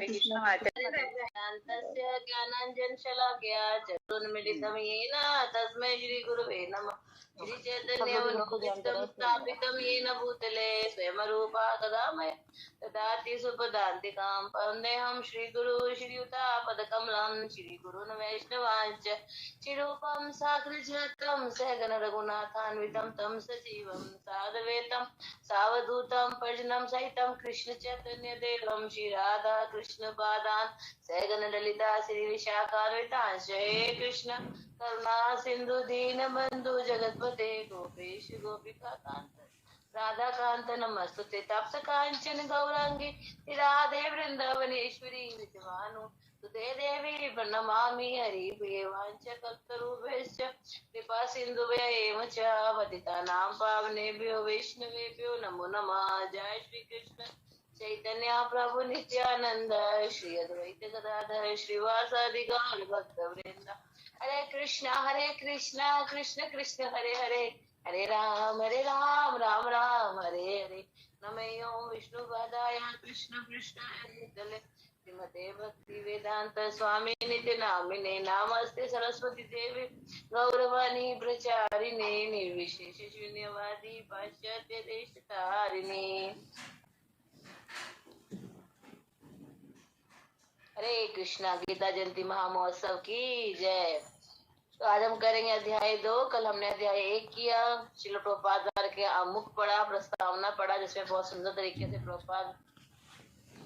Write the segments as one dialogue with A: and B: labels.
A: ज्ञानतस्य ज्ञानाञ्जनशलाकया चक्षुरुन्मीलितं येन तस्मै श्रीगुरुवे नमः। श्रीचैतन्यमनोभीष्टं स्थापितं येन भूतले स्वयं रूपा कदा मया ददाति सुपदान्तिकां वन्देऽहं श्रीगुरु श्रीयुतापदकमलं श्रीगुरून् वैष्णवांश्च श्रीरूपं साग्रजातं सहगण रघुनाथान्वितं तं सजीवं साद्वैतं सावधूतं परिजनं सहितं कृष्ण चैतन्य देवं श्री राधा कृष्ण पादान् सहगण ललिता श्री विशाखान्वितांश्च हे कृष्ण करुणा सिंधु दीन बंधु जगतपते गोपेश गोपिका कांत राधा कांत नमस्तुते तप्त कांचन गौरांगी राधे वृंदावनेश्वरी विद्यमानु तुते देवी प्रणमामि हरि प्रिय वांच कल्पतरुभ्यश्च कृपा सिन्धुभ्येव च पतितानां पावनेभ्यो वैष्णवेभ्यो नमो नमः। जय श्री कृष्ण चैतन्य प्रभु नित्यानंद श्री अद्वैत गदाधर श्रीवासादि गौर भक्तवृंद हरे कृष्ण कृष्ण कृष्ण हरे हरे हरे राम राम राम हरे हरे नमः ओं विष्णु पादाय कृष्ण कृष्णाय श्रीमते भक्ति वेदांत स्वामी नित्य नामिने नमस्ते सरस्वती देवी गौरवाणी प्रचारिणे निर्विशेष शून्यवादी पाश्चात्य देशतारिणे। हरे कृष्णा। गीता जयंती महामहोत्सव की जय। तो आज हम करेंगे अध्याय 2। कल हमने अध्याय 1 किया। श्रील प्रभुपाद द्वारा के आमुख पढ़ा, प्रस्तावना पढ़ा, जिसमें बहुत सुंदर तरीके से प्रभुपाद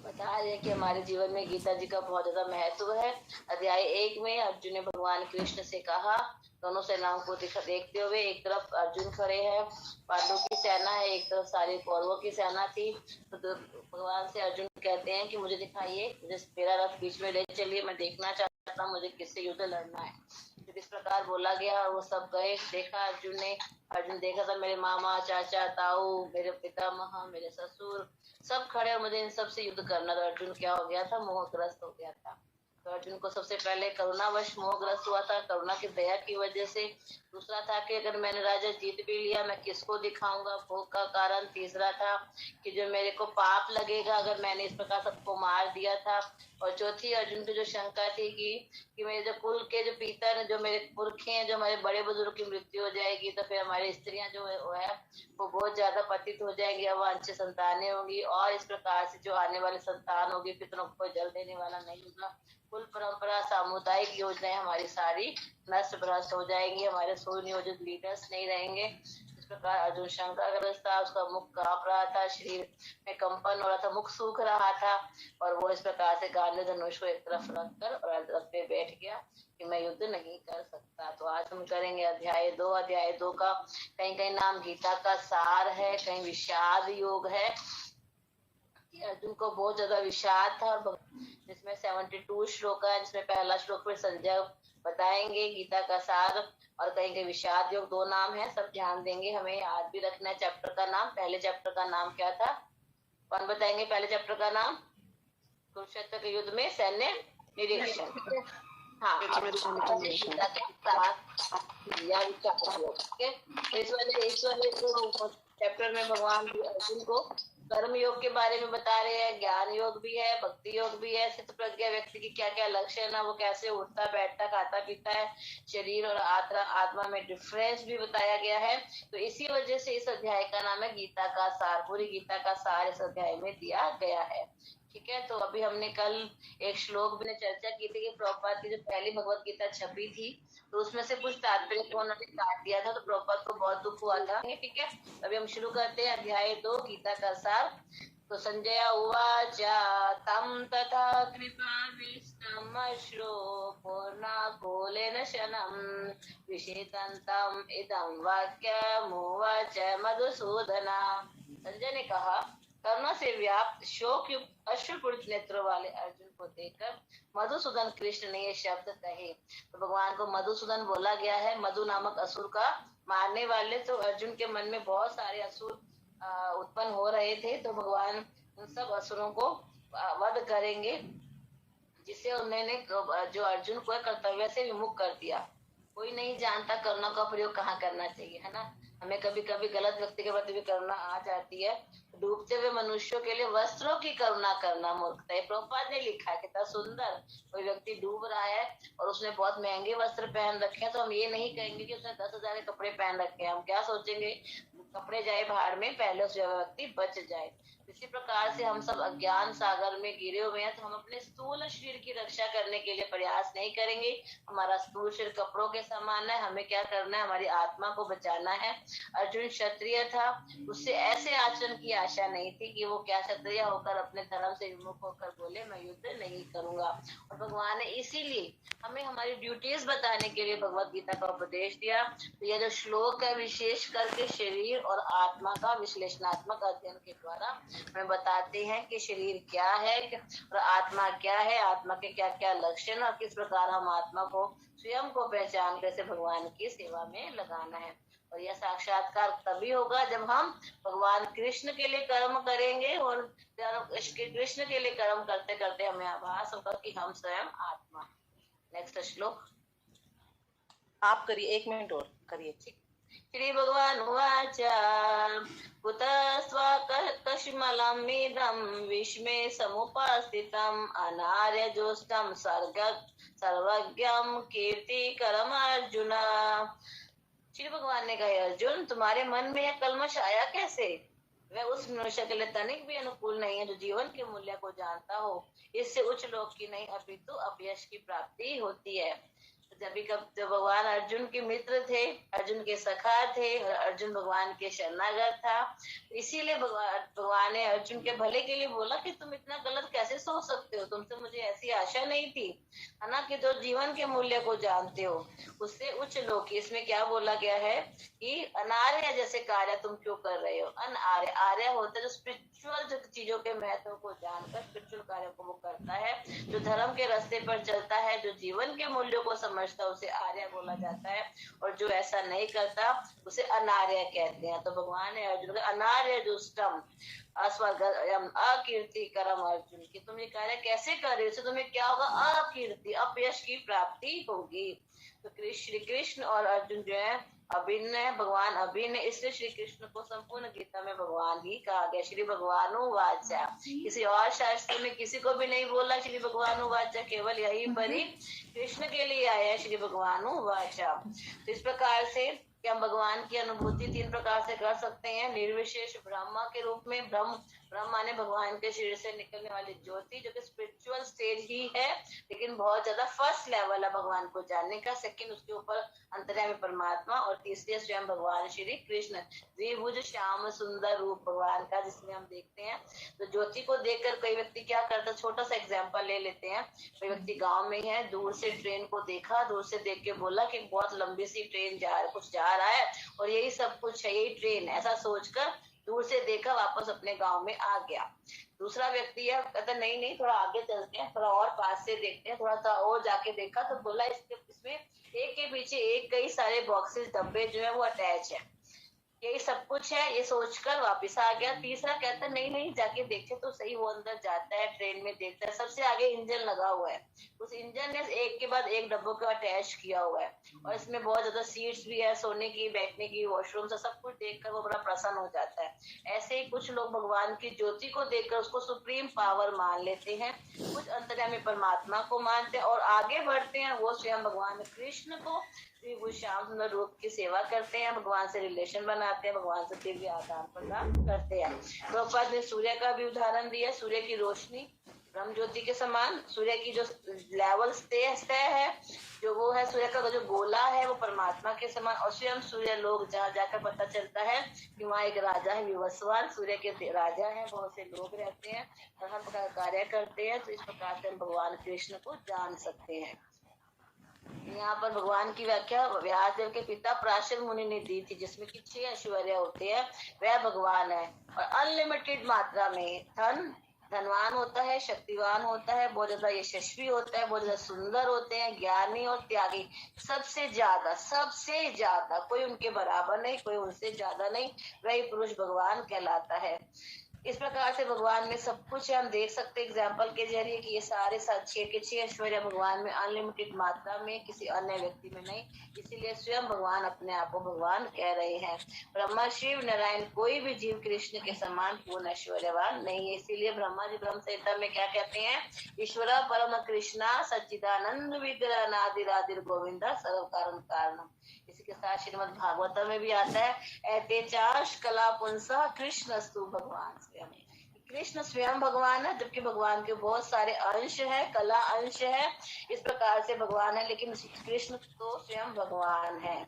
A: बता रहे कि हमारे जीवन में गीता जी का बहुत ज्यादा महत्व है। अध्याय 1 में अर्जुन ने भगवान कृष्ण से कहा, दोनों सेनाओं को देखते हुए, एक तरफ अर्जुन खड़े हैं, पांडवों की सेना है, एक तरफ सारी कौरवों की सेना थी। तो भगवान से अर्जुन कहते हैं कि मुझे दिखाइए, मुझे मेरा रथ बीच में ले चलिए, मैं देखना चाहता हूँ मुझे किससे युद्ध लड़ना है। तो इस प्रकार बोला गया और वो सब गए। देखा अर्जुन देखा था मेरे मामा, चाचा, ताऊ, मेरे पितामह, मेरे ससुर सब खड़े और मुझे इन सब से युद्ध करना। तो अर्जुन क्या हो गया था? मोहग्रस्त हो गया था। तो अर्जुन को सबसे पहले करुणावश मोहग्रस्त हुआ था, करुणा की दया की वजह से। दूसरा था कि अगर मैंने राजा जीत भी लिया मैं किसको दिखाऊंगा, भोग का कारण। तीसरा था कि जो मेरे को पाप लगेगा अगर मैंने इस प्रकार सबको मार दिया था। और चौथी अर्जुन की जो शंका थी कि मेरे जो कुल के जो पिता ने, जो मेरे पुरखे हैं, जो हमारे बड़े बुजुर्ग की मृत्यु हो जाएगी तो फिर हमारी स्त्रियां जो है वो बहुत ज्यादा पतित हो जाएंगी, अवांछित संतानें होंगी, और इस प्रकार से जो आने वाली संतान होगी पितरों को जल देने वाला नहीं होगा। कुल परंपरा, सामुदायिक योजनाएं हमारी सारी नष्ट भ्रष्ट हो जाएंगी, हमारे सुनियोजित लीडर्स नहीं रहेंगे। इस प्रकार अर्जुन शंकाग्रस्त था, उसका मुख कांप रहा था, शरीर में कंपन हो रहा था, मुख सूख रहा था, और वो इस प्रकार से गांधी धनुष को एक तरफ रखकर और रथ पे बैठ गया कि मैं युद्ध नहीं कर सकता। तो आज हम करेंगे अध्याय 2। अध्याय 2 का कहीं कहीं नाम गीता का सार है, कहीं विषाद योग है। अर्जुन को बहुत ज्यादा विषाद था, जिसमें 72 श्लोक है, जिसमें पहला श्लोक में संजय बताएंगे गीता का सार, और कहीं कहीं विषाद योग। 2 नाम है, सब ध्यान देंगे, हमें याद भी रखना है चैप्टर का नाम। पहले चैप्टर का नाम क्या था? कौन बताएंगे पहले चैप्टर का नाम? कुरुक्षेत्र के युद्ध में सैन्य निरीक्षण। हाँ, इस वाले चैप्टर में भगवान अर्जुन को कर्म योग के बारे में बता रहे हैं, ज्ञान योग भी है, भक्ति योग भी है, स्थित प्रज्ञा व्यक्ति की क्या क्या लक्षण है, वो कैसे उठता बैठता खाता पीता है, शरीर और आत्मा में डिफरेंस भी बताया गया है। तो इसी वजह से इस अध्याय का नाम है गीता का सार। पूरी गीता का सार इस अध्याय में दिया गया है। ठीक है, तो अभी हमने कल एक श्लोक में चर्चा की थी कि प्रभुपाद की जो पहली भगवत गीता छपी थी तो उसमें से कुछ तात्पर्य को उन्होंने काट दिया था, तो प्रभुपाद को बहुत दुख हुआ था। ठीक है, अभी हम शुरू करते हैं अध्याय 2 गीता का सार। तो संजय उवाच तम तथा कृपाविष्टमश्रु पूर्णाकुलेन शनं विषितन्तं इदं वाक्यमुवाच मधुसूदना। संजय ने कहा, करुणा से व्याप्त शोक युक्त अश्रुपूरित नेत्रों वाले अर्जुन को देखकर मधुसूदन कृष्ण ने ये शब्द कहे। तो भगवान को मधुसूदन बोला गया है, मधु नामक असुर का मारने वाले। तो अर्जुन के मन में बहुत सारे असुर उत्पन्न हो रहे थे, तो भगवान उन सब असुरों को वध करेंगे, जिससे उन्होंने जो अर्जुन को कर्तव्य से विमुख कर दिया। कोई नहीं जानता करुणा का प्रयोग कहाँ करना चाहिए, है ना। हमें कभी कभी गलत व्यक्ति के प्रति भी करुणा आ जाती है। तो डूबते हुए मनुष्यों के लिए वस्त्रों की करुणा करना मूर्खता है। प्रभुपाद ने लिखा है, कितना सुंदर। कोई व्यक्ति डूब रहा है और उसने बहुत महंगे वस्त्र पहन रखे हैं, तो हम ये नहीं कहेंगे कि उसने 10,000 के कपड़े पहन रखे हैं। हम क्या सोचेंगे, कपड़े जाए भाड़ में, पहले उस व्यक्ति बच जाए। इसी प्रकार से हम सब अज्ञान सागर में गिरे हुए हैं, तो हम अपने स्थूल शरीर की रक्षा करने के लिए प्रयास नहीं करेंगे। हमारा स्थूल शरीर कपड़ों के समान है, हमें क्या करना है, हमारी आत्मा को बचाना है। अर्जुन क्षत्रिय था, उससे ऐसे आचरण की आशा नहीं थी कि वो क्या क्षत्रिय होकर अपने धर्म से विमुख होकर बोले मैं युद्ध नहीं करूंगा। और भगवान ने इसीलिए हमें हमारी ड्यूटीज बताने के लिए भगवत गीता का उपदेश दिया। तो यह जो श्लोक है, विशेष करके शरीर और आत्मा का विश्लेषणात्मक अध्ययन के द्वारा हमें बताते हैं कि शरीर क्या है और आत्मा क्या है, आत्मा के क्या क्या लक्षण और किस प्रकार हम आत्मा को स्वयं को पहचान कैसे भगवान की सेवा में लगाना है। और यह साक्षात्कार तभी होगा जब हम भगवान कृष्ण के लिए कर्म करेंगे, और कृष्ण के लिए कर्म करते करते हमें आभास होगा कि हम स्वयं आत्मा। नेक्स्ट श्लोक
B: आप करिए, 1 मिनट और करिए।
A: श्री भगवान उवाच कुतः स्वकश्मलमिदं विश्वे समुपस्थितम् अनार्यजोष्टं सर्वज्ञं कीर्तिकरम् अर्जुन। श्री भगवान ने कहा, अर्जुन तुम्हारे मन में यह कल्मश आया कैसे? वह उस मनुष्य के लिए तनिक भी अनुकूल नहीं है जो जीवन के मूल्य को जानता हो। इससे उच्च लोक की नहीं अपितु अपयश की प्राप्ति होती है। जब भगवान अर्जुन के मित्र थे, अर्जुन के सखा थे, और अर्जुन भगवान के शरणागत था, इसीलिए भगवान ने अर्जुन के भले के लिए बोला कि तुम इतना गलत कैसे सोच सकते हो, तुमसे मुझे ऐसी आशा नहीं थी, है ना, कि जो जीवन के मूल्य को जानते हो उससे उच्च लोक। इसमें क्या बोला गया है कि अनार्य जैसे कार्य तुम क्यों कर रहे हो। अनार्य, आर्य होता है जो स्पिरिचुअल चीजों के महत्व को जानकर स्पिरिचुअल कार्यों को वो करता है, जो धर्म के रास्ते पर चलता है, जो जीवन के मूल्यों को समझता है, उसे आर्य बोला जाता है। और जो ऐसा नहीं करता उसे अनार्य कहते हैं। तो भगवान ने अर्जुन को अनार्य दुष्टम अस्वर्गम अकीर्ति करम अर्जुन की तुम ये कार्य कैसे कर रहे हो, तुम्हें क्या होगा, अकीर्ति अपयश की प्राप्ति होगी। तो श्री कृष्ण और अर्जुन जो है अभिन्न है, भगवान अभिन्न, इसलिए श्री कृष्ण को संपूर्ण गीता में भगवान ही कहा गया। श्री भगवानु वाचा, किसी और शास्त्र में किसी को भी नहीं बोला श्री भगवानु वाचा, केवल यही पर ही कृष्ण के लिए आया है श्री भगवानु वाचा। तो इस प्रकार से कि हम भगवान की अनुभूति 3 प्रकार से कर सकते हैं। निर्विशेष ब्रह्मा के रूप में, ब्रह्म माने भगवान के शरीर से निकलने वाली ज्योति, जो कि स्पिरिचुअल स्टेज ही है, लेकिन बहुत ज्यादा फर्स्ट लेवल है भगवान को जानने का। सेकंड उसके ऊपर अंतर्यामी परमात्मा, और तीसरे स्वयं भगवान श्री कृष्ण, द्विभुज श्याम सुंदर रूप भगवान का जिसमें हम देखते हैं। तो ज्योति को देखकर कई व्यक्ति क्या करता है, छोटा सा एग्जाम्पल ले लेते हैं। कोई व्यक्ति गाँव में है, दूर से ट्रेन को देखा, दूर से देख के बोला कि बहुत लंबी सी ट्रेन जा रहा है और यही सब कुछ है, यही ट्रेन, ऐसा सोचकर दूर से देखा, वापस अपने गांव में आ गया। दूसरा व्यक्ति है, कहता नहीं थोड़ा आगे चलते हैं, थोड़ा और पास से देखते हैं, थोड़ा सा और जाके देखा तो बोला इसमें एक के पीछे एक कई सारे बॉक्सेस, डब्बे जो है वो अटैच है, यही सब कुछ है, ये सोचकर वापस आ गया। तीसरा कहता नहीं जाके देखे तो सही, वो अंदर जाता है, ट्रेन में देखता है, सबसे आगे इंजन लगा हुआ है, उस इंजन ने एक के बाद एक डब्बों को अटैच किया हुआ है, और इसमें बहुत ज्यादा सीट्स भी है, सोने की, बैठने की, वॉशरूम से सब कुछ देखकर वो बड़ा प्रसन्न हो जाता है। ऐसे ही कुछ लोग भगवान की ज्योति को देखकर उसको सुप्रीम पावर मान लेते हैं, कुछ अंतर्यामी परमात्मा को मानते हैं और आगे बढ़ते हैं, वो स्वयं भगवान कृष्ण को श्याम सुंदर रूप की सेवा करते हैं, भगवान से रिलेशन बनाते हैं, भगवान से दिव्य आदान प्रदान करते हैं। प्रभुपाद ने सूर्य का भी उदाहरण दिया। सूर्य की रोशनी ब्रह्म ज्योति के समान, सूर्य की जो लेवल स्तर है, जो वो है सूर्य का जो गोला है, वो परमात्मा के समान। और स्वयं सूर्य लोग जहाँ जाकर पता चलता है कि वहाँ एक राजा है विवस्वान, सूर्य के राजा है, बहुत से लोग रहते हैं और हर प्रकार का कार्य करते हैं। तो इस प्रकार से हम भगवान कृष्ण को जान सकते हैं। यहाँ पर भगवान की व्याख्या व्यासदेव के पिता पराशर मुनि ने दी थी, जिसमें कि 6 ऐश्वर्य होते हैं, वह भगवान है। और अनलिमिटेड मात्रा में धनवान होता है, शक्तिवान होता है, बहुत ज्यादा यशस्वी होता है, बहुत ज्यादा सुंदर होते हैं, ज्ञानी और त्यागी, सबसे ज्यादा कोई उनके बराबर नहीं, कोई उनसे ज्यादा नहीं, वही पुरुष भगवान कहलाता है। इस प्रकार से भगवान में सब कुछ है। हम देख सकते हैं एग्जाम्पल के जरिए कि ये सारे 6 के 6 ऐश्वर्य भगवान में अनलिमिटेड मात्रा में, किसी अन्य व्यक्ति में नहीं। इसीलिए स्वयं भगवान अपने आप को भगवान कह रहे हैं। ब्रह्मा शिव नारायण कोई भी जीव कृष्ण के समान पूर्ण ऐश्वर्यवान नहीं है। इसीलिए ब्रह्मा जी ब्रह्म संहिता में क्या कहते हैं? ईश्वर परम कृष्णा सच्चिदानंद विग्रह नादिरादिर गोविंदा सर्व कारण कारणम। इसी के साथ श्रीमद् भागवत में भी आता है, ऐते चाश कला पुंसा कृष्णस्तु भगवान स्वयं। कृष्ण स्वयं भगवान है, जबकि भगवान के बहुत सारे अंश है, कला अंश है, इस प्रकार से भगवान है, लेकिन कृष्ण तो स्वयं भगवान है।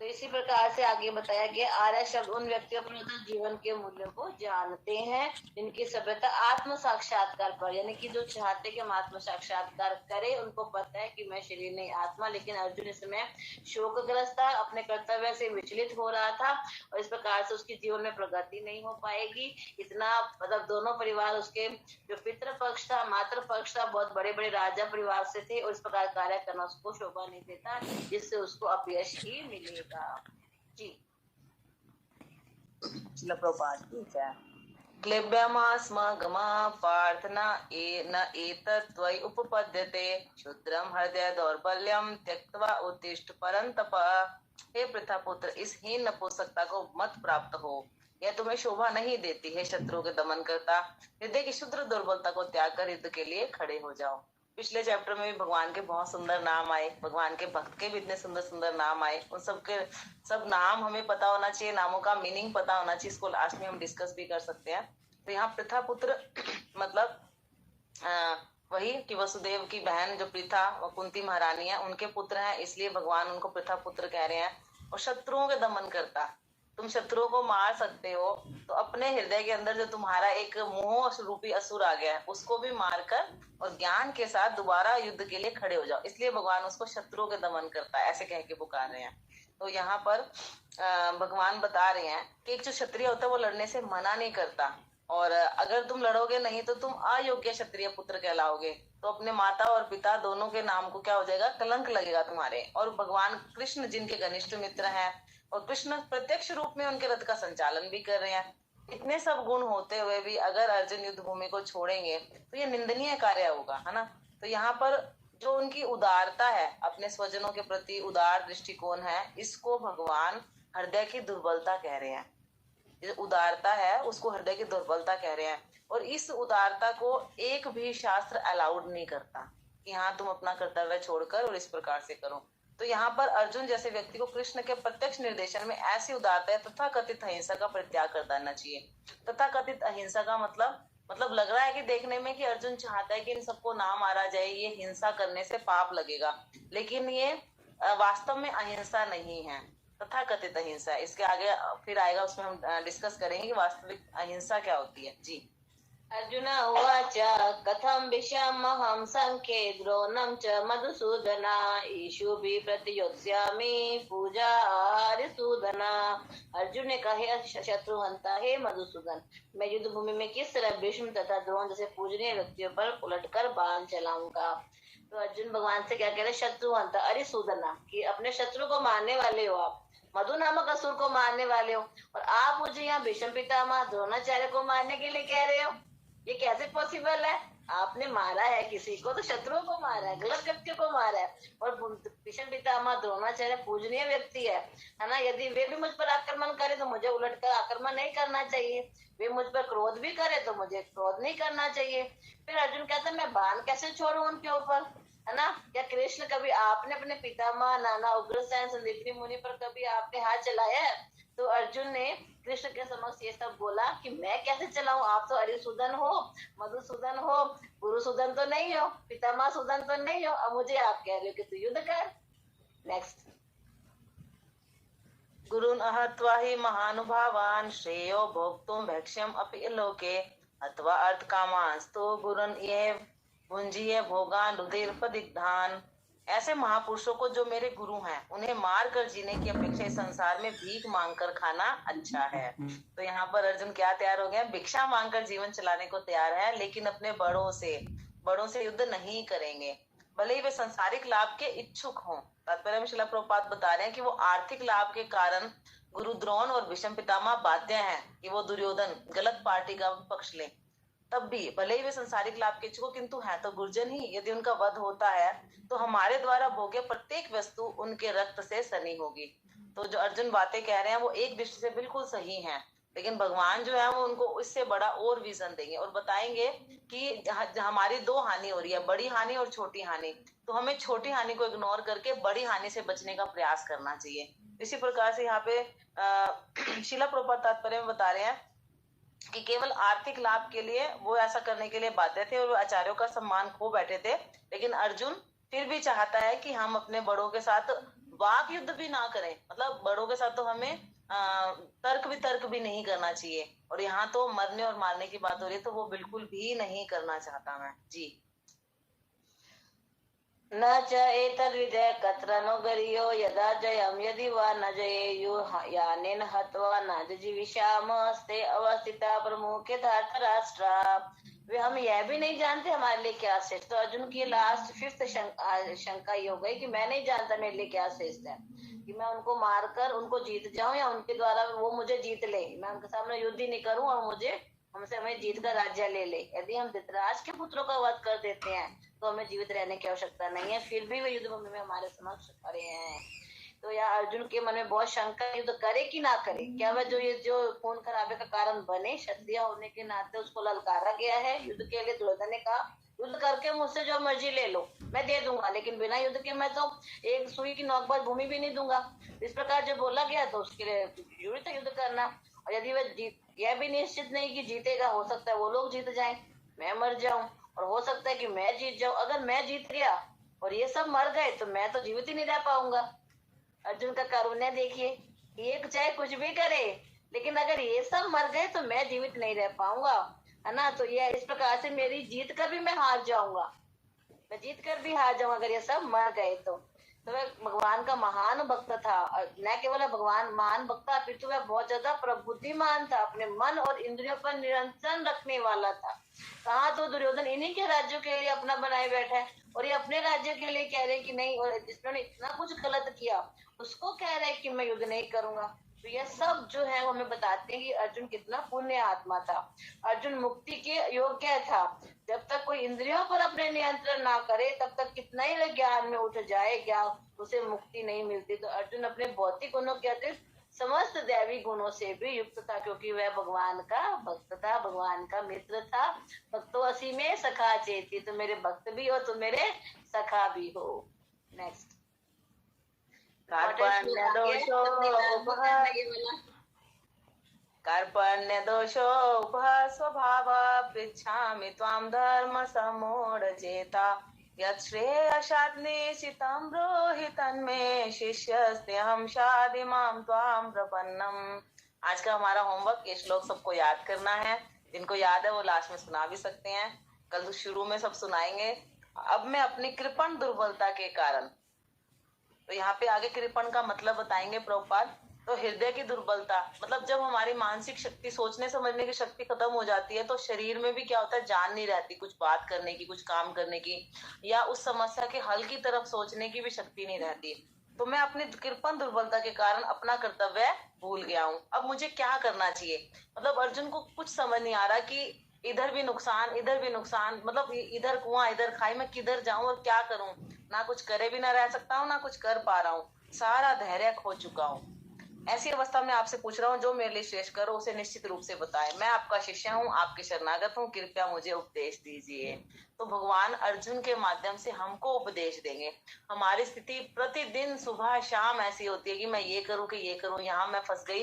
A: तो इसी प्रकार से आगे बताया गया, आर्य शब्द उन व्यक्तियों पर जीवन के मूल्यों को जानते हैं जिनकी सभ्यता आत्म साक्षात्कार पर, यानी कि जो चाहते कि हम आत्म साक्षात्कार करें, उनको पता है कि मैं शरीर नहीं आत्मा। लेकिन अर्जुन इस समय शोकग्रस्त था, अपने कर्तव्य से विचलित हो रहा था, और इस प्रकार से उसके जीवन में प्रगति नहीं हो पाएगी। इतना मतलब दोनों परिवार, उसके जो पितृ पक्ष था, मातृ पक्ष था, बहुत बड़े बड़े राजा परिवार से थे, और इस प्रकार कार्य करना उसको शोभा नहीं देता, जिससे उसको अपयश ही मिलेगा। जी
B: श्रील प्रभुपाद की जय। क्लेब्यमास्म गमा प्रार्थना न एतत् त्वयि उपपद्यते क्षुद्रम हृदय दौर्बल्यम त्यक्त्वा उत्तिष्ठ परंतप। हे पृथा पुत्र, इस हीन नपुंसकता को मत प्राप्त हो, यह तुम्हें शोभा नहीं देती है। शत्रुओं के दमन करता हृदय की शुद्र दुर्बलता को त्याग कर युद्ध के लिए खड़े हो जाओ। पिछले चैप्टर में भी भगवान के बहुत सुंदर नाम आए, भगवान के भक्त के भी इतने सुंदर सुंदर नाम आए। उन सबके सब नाम हमें पता होना चाहिए, नामों का मीनिंग पता होना चाहिए। इसको लास्ट में हम डिस्कस भी कर सकते हैं। तो यहाँ पृथा पुत्र मतलब वही कि वसुदेव की बहन जो पृथा व कुंती महारानी है, उनके पुत्र हैं, इसलिए भगवान उनको पृथा पुत्र कह रहे हैं। और शत्रुओं के दमन करता, तुम शत्रुओं को मार सकते हो, तो अपने हृदय के अंदर जो तुम्हारा एक मोह रूपी असुर आ गया है, उसको भी मारकर और ज्ञान के साथ दोबारा युद्ध के लिए खड़े हो जाओ। इसलिए भगवान उसको शत्रुओं के दमन करता है, ऐसे कह के पुकार रहे हैं। तो यहाँ पर भगवान बता रहे हैं कि एक जो क्षत्रिय होता है वो लड़ने से मना नहीं करता, और अगर तुम लड़ोगे नहीं तो तुम अयोग्य क्षत्रिय पुत्र कहलाओगे। तो अपने माता और पिता दोनों के नाम को क्या हो जाएगा? कलंक लगेगा तुम्हारे। और भगवान कृष्ण जिनके घनिष्ठ मित्र हैं, और कृष्ण प्रत्यक्ष रूप में उनके रथ का संचालन भी कर रहे हैं, इतने सब गुण होते हुए भी अगर अर्जुन युद्ध भूमि को छोड़ेंगे तो ये निंदनीय कार्य होगा, है ना। तो यहाँ पर जो उनकी उदारता है, अपने स्वजनों के प्रति उदार दृष्टिकोण है, इसको भगवान हृदय की दुर्बलता कह रहे हैं। जो उदारता है उसको हृदय की दुर्बलता कह रहे हैं। और इस उदारता को एक भी शास्त्र अलाउड नहीं करता कि हाँ तुम अपना कर्तव्य छोड़कर और इस प्रकार से करो। तो यहाँ पर अर्जुन जैसे व्यक्ति को कृष्ण के प्रत्यक्ष निर्देशन में ऐसी उदारता है, तथा कथित अहिंसा का परित्याग कर देना चाहिए। तथा कथित अहिंसा का मतलब लग रहा है कि देखने में कि अर्जुन चाहता है कि इन सबको ना मारा जाए, ये हिंसा करने से पाप लगेगा, लेकिन ये वास्तव में अहिंसा नहीं है, तथा कथित अहिंसा। इसके आगे फिर आएगा, उसमें हम डिस्कस करेंगे कि वास्तविक अहिंसा क्या होती है। जी।
A: अर्जुन उवाच कथं विषमहं संख्ये द्रोणं च मधुसूदना ईशुभिः प्रतियोत्स्यामि पूजा हरिसूदन। अर्जुन ने कहा, हे शत्रुहंता, हे मधुसूदन, मैं युद्ध भूमि में किस तरह भीष्म तथा द्रोण जैसे पूजनीय व्यक्तियों पर उलटकर बाण चलाऊंगा। तो अर्जुन भगवान से क्या कह रहे? शत्रुहंता हरिसूदना, कि अपने शत्रु को मारने वाले हो आप, मधु नामक असुर को मारने वाले हो, और आप मुझे यहाँ भीष्म पितामह द्रोणाचार्य को मारने के लिए कह रहे हो। ये कैसे पॉसिबल है? आपने मारा है किसी को तो शत्रुओं को मारा है, गलत व्यक्तियों को मारा है। और भीष्म पितामह द्रोणाचार्य पूजनीय व्यक्ति है ना। यदि वे भी मुझ पर आक्रमण करे तो मुझे उलटकर आक्रमण नहीं करना चाहिए, वे मुझ पर क्रोध भी करे तो मुझे क्रोध नहीं करना चाहिए। फिर अर्जुन कहता है मैं बाण कैसे छोड़ू उनके ऊपर, है ना। क्या कृष्ण कभी आपने अपने पितामह नाना उग्रसेन संदीपनी मुनि पर कभी आपने हाथ चलाया है? तो अर्जुन ने कृष्ण के समक्ष ये सब बोला कि मैं कैसे चलाऊं, आप तो हरिसूदन हो, मधुसूदन हो, गुरुसूदन तो नहीं हो, पितामह सूदन तो नहीं हो, अब मुझे आप कह रहे हो कि तू युद्ध कर। नेक्स्ट।
B: गुरुन् अहत्वा हि महानुभावान् श्रेयो भोक्तुं भक्ष्यम् अपि लोके अथवा अर्थकामांस्तु गुरुन् ये भुंजीय भोगान् रुधिरपदिग्धान्। ऐसे महापुरुषों को जो मेरे गुरु हैं, उन्हें मार कर जीने की अपेक्षा इस संसार में भीख मांगकर खाना अच्छा है। तो यहाँ पर अर्जुन क्या तैयार हो गया? भिक्षा मांगकर जीवन चलाने को तैयार है, लेकिन अपने बड़ों से युद्ध नहीं करेंगे, भले ही वे संसारिक लाभ के इच्छुक हों। तात्पर्य में श्रील प्रभुपाद बता रहे हैं कि वो आर्थिक लाभ के कारण गुरु द्रोण और भीष्म पितामह बाध्य हैं कि वो दुर्योधन गलत पार्टी का पक्ष लें, तब भी भले ही वे संसारिक लाभ के इच्छुक, किंतु है तो गुर्जन ही। यदि उनका वध होता है तो हमारे द्वारा भोग्य प्रत्येक वस्तु उनके रक्त से सनी होगी। तो जो अर्जुन बातें कह रहे हैं वो एक दृष्टि से बिल्कुल सही हैं, लेकिन भगवान जो है वो उनको इससे बड़ा और विजन देंगे और बताएंगे कि हमारी दो हानि हो रही है, बड़ी हानि और छोटी हानि। तो हमें छोटी हानि को इग्नोर करके बड़ी हानि से बचने का प्रयास करना चाहिए। इसी प्रकार से यहाँ पे शिला प्रभुपाद तात्पर्य में बता रहे हैं कि केवल आर्थिक लाभ के लिए वो ऐसा करने के लिए बाध्य थे और आचार्यों का सम्मान खो बैठे थे, लेकिन अर्जुन फिर भी चाहता है कि हम अपने बड़ों के साथ वाक युद्ध भी ना करें। मतलब बड़ों के साथ तो हमें तर्क भी नहीं करना चाहिए, और यहाँ तो मरने और मारने की बात हो रही है, तो वो बिल्कुल भी नहीं करना चाहता मैं जी।
A: न च एतद्विधेय कत्र नो गरियो यदा जयम यदि वा न जयेयु यानेन हत्वा न जिजीविषामस्ते अवस्थिता प्रमुखे धर्तराष्ट्रा। वे हम यह भी नहीं जानते हमारे लिए क्या श्रेष्ठ। तो अर्जुन की लास्ट फिफ्थ शंका ये हो गई कि मैं नहीं जानता मेरे लिए क्या श्रेष्ठ है, कि मैं उनको मारकर उनको जीत जाऊं या उनके द्वारा वो मुझे जीत ले। मैं उनके सामने युद्ध ही नहीं करूं और हमसे हमें जीत का राज्य ले ले। यदि हम धृतराष्ट्र के पुत्रों का वध कर देते हैं तो हमें जीवित रहने की आवश्यकता नहीं है, फिर भी वे युद्ध भूमि में हमारे समक्ष खड़े हैं। तो यहाँ अर्जुन के मन में बहुत शंका, युद्ध करे कि ना करे, क्या वह जो खून खराबे का कारण बने। क्षत्रिय होने के नाते उसको ललकारा गया है युद्ध के लिए। दुर्योधन ने कहा युद्ध करके मुझसे जो मर्जी ले लो मैं दे दूंगा, लेकिन बिना युद्ध के मैं तो एक सुई की नोक पर भूमि भी नहीं दूंगा। इस प्रकार जो बोला गया तो उसके लिए जरूरी था युद्ध करना। और यदि वह यह भी निश्चित नहीं कि जीतेगा, हो सकता है वो लोग जीत जाएं, मैं मर जाऊं, और हो सकता है कि मैं जीत जाऊं। अगर मैं जीत गया और ये सब मर गए तो मैं तो जीवित ही नहीं रह पाऊंगा। अर्जुन का कारुण्य देखिए, एक चाहे कुछ भी करे, लेकिन अगर ये सब मर गए तो मैं जीवित नहीं रह पाऊंगा, है ना। तो ये इस प्रकार से मेरी जीत कर भी मैं हार जाऊंगा, मैं जीत कर भी हार जाऊंगा अगर ये सब मर गए तो वह भगवान का महान भक्त था। न केवल भगवान महान भक्त था, अपितु वह बहुत ज्यादा प्रबुद्धिमान था, अपने मन और इंद्रियों पर नियंत्रण रखने वाला था। कहाँ तो दुर्योधन इन्हीं के राज्यों के लिए अपना बनाए बैठा है, और ये अपने राज्य के लिए कह रहे कि नहीं, और जिसने इतना कुछ गलत किया उसको कह रहे कि मैं युद्ध नहीं करूंगा। तो यह सब जो है वो हमें बताते हैं कि अर्जुन कितना पुण्य आत्मा था। अर्जुन मुक्ति के योग्य था। जब तक कोई इंद्रियों पर अपने नियंत्रण ना करे तब तक कितना ही वह ज्ञान में उठ जाए, ज्ञान उसे मुक्ति नहीं मिलती। तो अर्जुन अपने भौतिक गुणों के अतिरिक्त समस्त दैवी गुणों से भी युक्त था, क्योंकि वह भगवान का भक्त था, भगवान का मित्र था। भक्तो असी में सखा चेती, तो मेरे भक्त भी हो तो मेरे सखा भी हो। नेक्स्ट।
B: कार्पण्य दोषोपह स्वभाव पृच्छामि त्वां धर्म समोढचेता यत् श्रेयसात् निश्चितं ब्रूहि तन्मे शिष्यस्तेऽहं शाधिमां त्वां प्रपन्नम्। आज का हमारा होमवर्क ये श्लोक सबको याद करना है। जिनको याद है वो लास्ट में सुना भी सकते हैं, कल शुरू में सब सुनाएंगे। अब मैं अपनी कृपण दुर्बलता के कारण, तो यहाँ पे आगे कृपण का मतलब बताएंगे प्रभुपाद। तो हृदय की दुर्बलता मतलब जब हमारी मानसिक शक्ति, सोचने समझने की शक्ति खत्म हो जाती है, तो शरीर में भी क्या होता है, जान नहीं रहती कुछ बात करने की, कुछ काम करने की, या उस समस्या के हल की तरफ सोचने की भी शक्ति नहीं रहती। तो मैं अपनी कृपण दुर्बलता के कारण अपना कर्तव्य भूल गया हूँ। अब मुझे क्या करना चाहिए। मतलब अर्जुन को कुछ समझ नहीं आ रहा कि इधर भी नुकसान, इधर भी नुकसान, मतलब इधर कुआं इधर खाई, मैं किधर जाऊं और क्या करूं। ना कुछ करे भी ना रह सकता हूँ, ना कुछ कर पा रहा हूँ, सारा धैर्य खो चुका हूँ। ऐसी अवस्था में आपसे पूछ रहा हूँ, जो मेरे लिए श्रेष्ठ करो उसे निश्चित रूप से बताएं। मैं आपका शिष्य हूँ, आपके शरणागत हूँ, कृपया मुझे उपदेश दीजिए। तो भगवान अर्जुन के माध्यम से हमको उपदेश देंगे। हमारी स्थिति प्रतिदिन सुबह शाम ऐसी होती है कि मैं ये करूँ कि ये करूँ, यहाँ मैं फंस गई,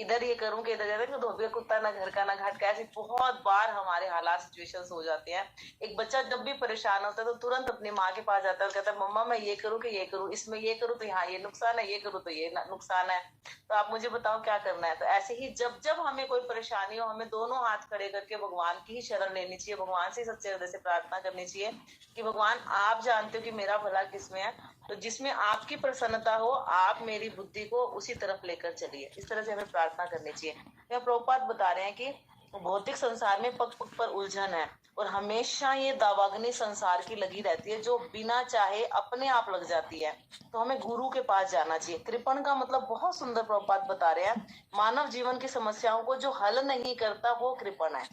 B: इधर ये करूँ कि इधर जाकर धोबी कुत्ता ना घर का ना घाट का। ऐसी बहुत बार हमारे हालात सिचुएशंस हो जाते हैं। एक बच्चा जब भी परेशान होता है तो तुरंत अपनी माँ के पास जाता है और कहता है मम्मा मैं ये करूँ कि ये करूँ, इसमें ये करूँ तो यहाँ ये नुकसान है, ये करूँ तो ये नुकसान है, तो आप मुझे बताओ क्या करना है। तो ऐसे ही जब जब हमें कोई परेशानी हो, हमें दोनों हाथ खड़े करके भगवान की ही शरण लेनी चाहिए, भगवान से सच्चे हृदय से प्रार्थना करनी चाहिए कि भगवान आप जानते हो कि मेरा भला किसमें है, तो जिसमें आपकी प्रसन्नता हो आप मेरी बुद्धि को उसी तरफ लेकर चलिए। इस तरह से हमें प्रार्थना करनी चाहिए। यह प्रभुपाद बता रहे हैं कि भौतिक संसार में पग पग पर उलझन है और हमेशा ये दावाग्नि संसार की लगी रहती है जो बिना चाहे अपने आप लग जाती है। तो हमें गुरु के पास जाना चाहिए। कृपण का मतलब बहुत सुंदर प्रभुपाद बता रहे हैं, मानव जीवन की समस्याओं को जो हल नहीं करता वो कृपण है।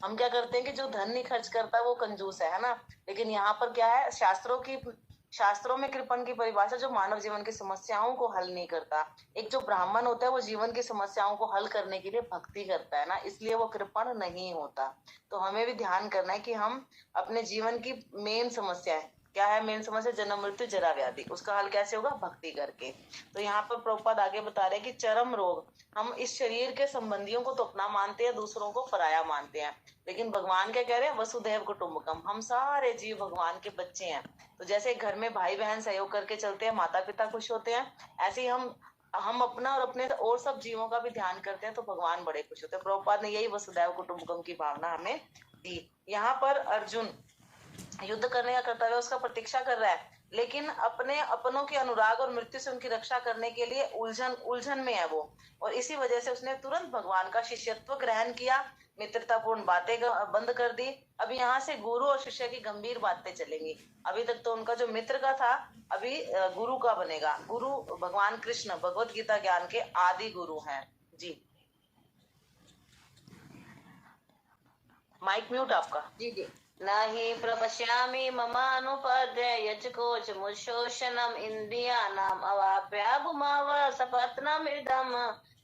B: हम क्या करते हैं कि जो धन नहीं खर्च करता वो कंजूस है ना। लेकिन यहाँ पर क्या है, शास्त्रों में कृपण की परिभाषा जो मानव जीवन की समस्याओं को हल नहीं करता। एक जो ब्राह्मण होता है वो जीवन की समस्याओं को हल करने के लिए भक्ति करता है ना, इसलिए वो कृपण नहीं होता। तो हमें भी ध्यान करना है कि हम अपने जीवन की मेन समस्या है क्या है, मेन समस्या जन्म मृत्यु जरा व्याधि, उसका हल कैसे होगा, भक्ति करके। तो यहाँ पर प्रभुपाद आगे बता रहे हैं कि चरम रोग, हम इस शरीर के संबंधियों को तो अपना मानते हैं, दूसरों को पराया मानते हैं। लेकिन भगवान क्या कह रहे हैं, वसुधैव कुटुंबकम, हम सारे जीव भगवान के बच्चे हैं। तो जैसे घर में भाई बहन सहयोग करके चलते हैं, माता पिता खुश होते हैं, ऐसे ही हम अपना और अपने और सब जीवों का भी ध्यान करते हैं तो भगवान बड़े खुश होते हैं। प्रभुपाद ने यही वसुधैव कुटुंबकम की भावना हमें दी। यहाँ पर अर्जुन युद्ध करने का कर्तव्य उसका प्रतीक्षा कर रहा है, लेकिन अपने अपनों के अनुराग और मृत्यु से उनकी रक्षा करने के लिए उलझन में है वो, और इसी वजह से उसने तुरंत भगवान का शिष्यत्व ग्रहण किया, मित्रतापूर्ण बातें बंद कर दी। अभी यहाँ से गुरु और शिष्य की गंभीर बातें चलेंगी। अभी तक तो उनका जो मित्र का था, अभी गुरु का बनेगा। गुरु भगवान कृष्ण भगवत गीता ज्ञान के आदि गुरु हैं जी। माइक म्यूट आपका।
A: जी जी। नहि प्रपश्यामि ममानुपद्रय यजकोच मुशोषणम इंद्रियाणाम अवाप्याभुमाव सपत्नम इदम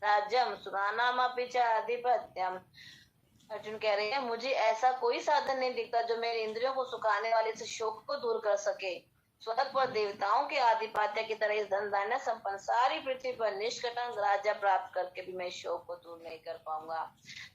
A: राज्यम सुरानामपि च आधिपत्यम। अर्जुन कह रहे हैं, मुझे ऐसा कोई साधन नहीं दिखता जो मेरे इंद्रियों को सुखाने वाले इस शोक को दूर कर सके। स्वर्ग पर देवताओं के आधिपत्य की तरह इस धन धान्य संपन्न सारी पृथ्वी पर निष्कटन राज्य प्राप्त करके भी मैं शोक को दूर नहीं कर पाऊंगा।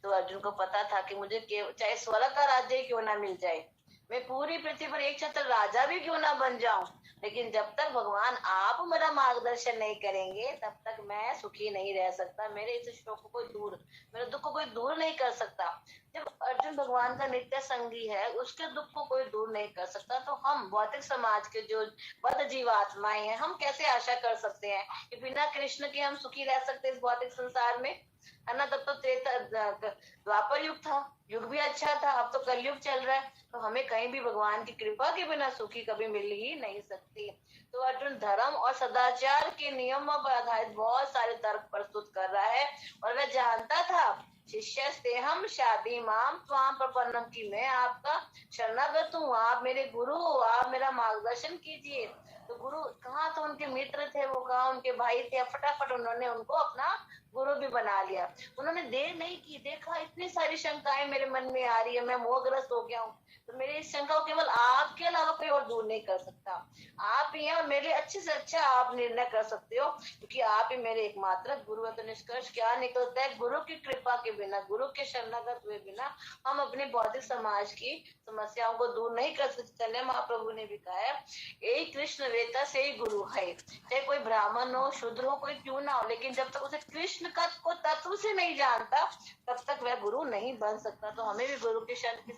A: तो अर्जुन को पता था कि मुझे चाहे स्वर्ग का राज्य ही क्यों ना मिल जाए, मैं पूरी पृथ्वी पर एक छत्र राजा भी क्यों ना बन जाऊं, लेकिन जब तक भगवान आप मेरा मार्गदर्शन नहीं करेंगे तब तक मैं सुखी नहीं रह सकता। मेरे इस शोक को दूर, मेरे दुख को कोई दूर नहीं कर सकता। जब अर्जुन भगवान का नित्य संगी है, उसके दुख को कोई दूर नहीं कर सकता, तो हम भौतिक समाज के जो बद्ध जीवात्माएं हैं, हम कैसे आशा कर सकते हैं कि बिना कृष्ण के हम सुखी रह सकते इस भौतिक संसार में, है ना। तब तो द्वापर युग था, युग भी अच्छा था, अब तो कलयुग चल रहा है। तो हमें कहीं भी भगवान की कृपा के बिना सुखी कभी मिल ही नहीं सकती। तो अर्जुन धर्म और सदाचार के नियमों पर आधारित बहुत सारे तर्क प्रस्तुत कर रहा है, और वह जानता था शिष्य हम शादी माम स्वाम प्रपन्नम की मैं आपका शरणागत हूँ, आप मेरे गुरु हो, आप मेरा मार्गदर्शन कीजिए। तो गुरु कहाँ तो उनके मित्र थे, वो कहाँ उनके भाई थे, फटाफट उन्होंने उनको अपना गुरु भी बना लिया। उन्होंने देर नहीं की, देखा इतनी सारी शंकाएं मेरे मन में आ रही है, मैं मोहग्रस्त हो गया हूँ, तो मेरी इस शंका को केवल आपके अलावा कोई और दूर नहीं कर सकता। आप ही हैं और मेरे अच्छे से अच्छा आप निर्णय कर सकते हो, क्योंकि आप ही मेरे एकमात्र गुरु है। तो निष्कर्ष क्या निकलता है, गुरु की कृपा के बिना, गुरु के शरणागत हुए बिना हम अपने भौतिक समाज की समस्याओं को दूर नहीं कर सकते। चैतन्य महाप्रभु ने भी कहा है, एक कृष्ण वेता से ही गुरु है। चाहे कोई ब्राह्मण हो, शूद्र हो, कोई क्यों ना हो, लेकिन जब तक उसे कृष्ण का को तत्व से नहीं जानता तब तक वह गुरु नहीं बन सकता। तो हमें भी गुरु के शरण,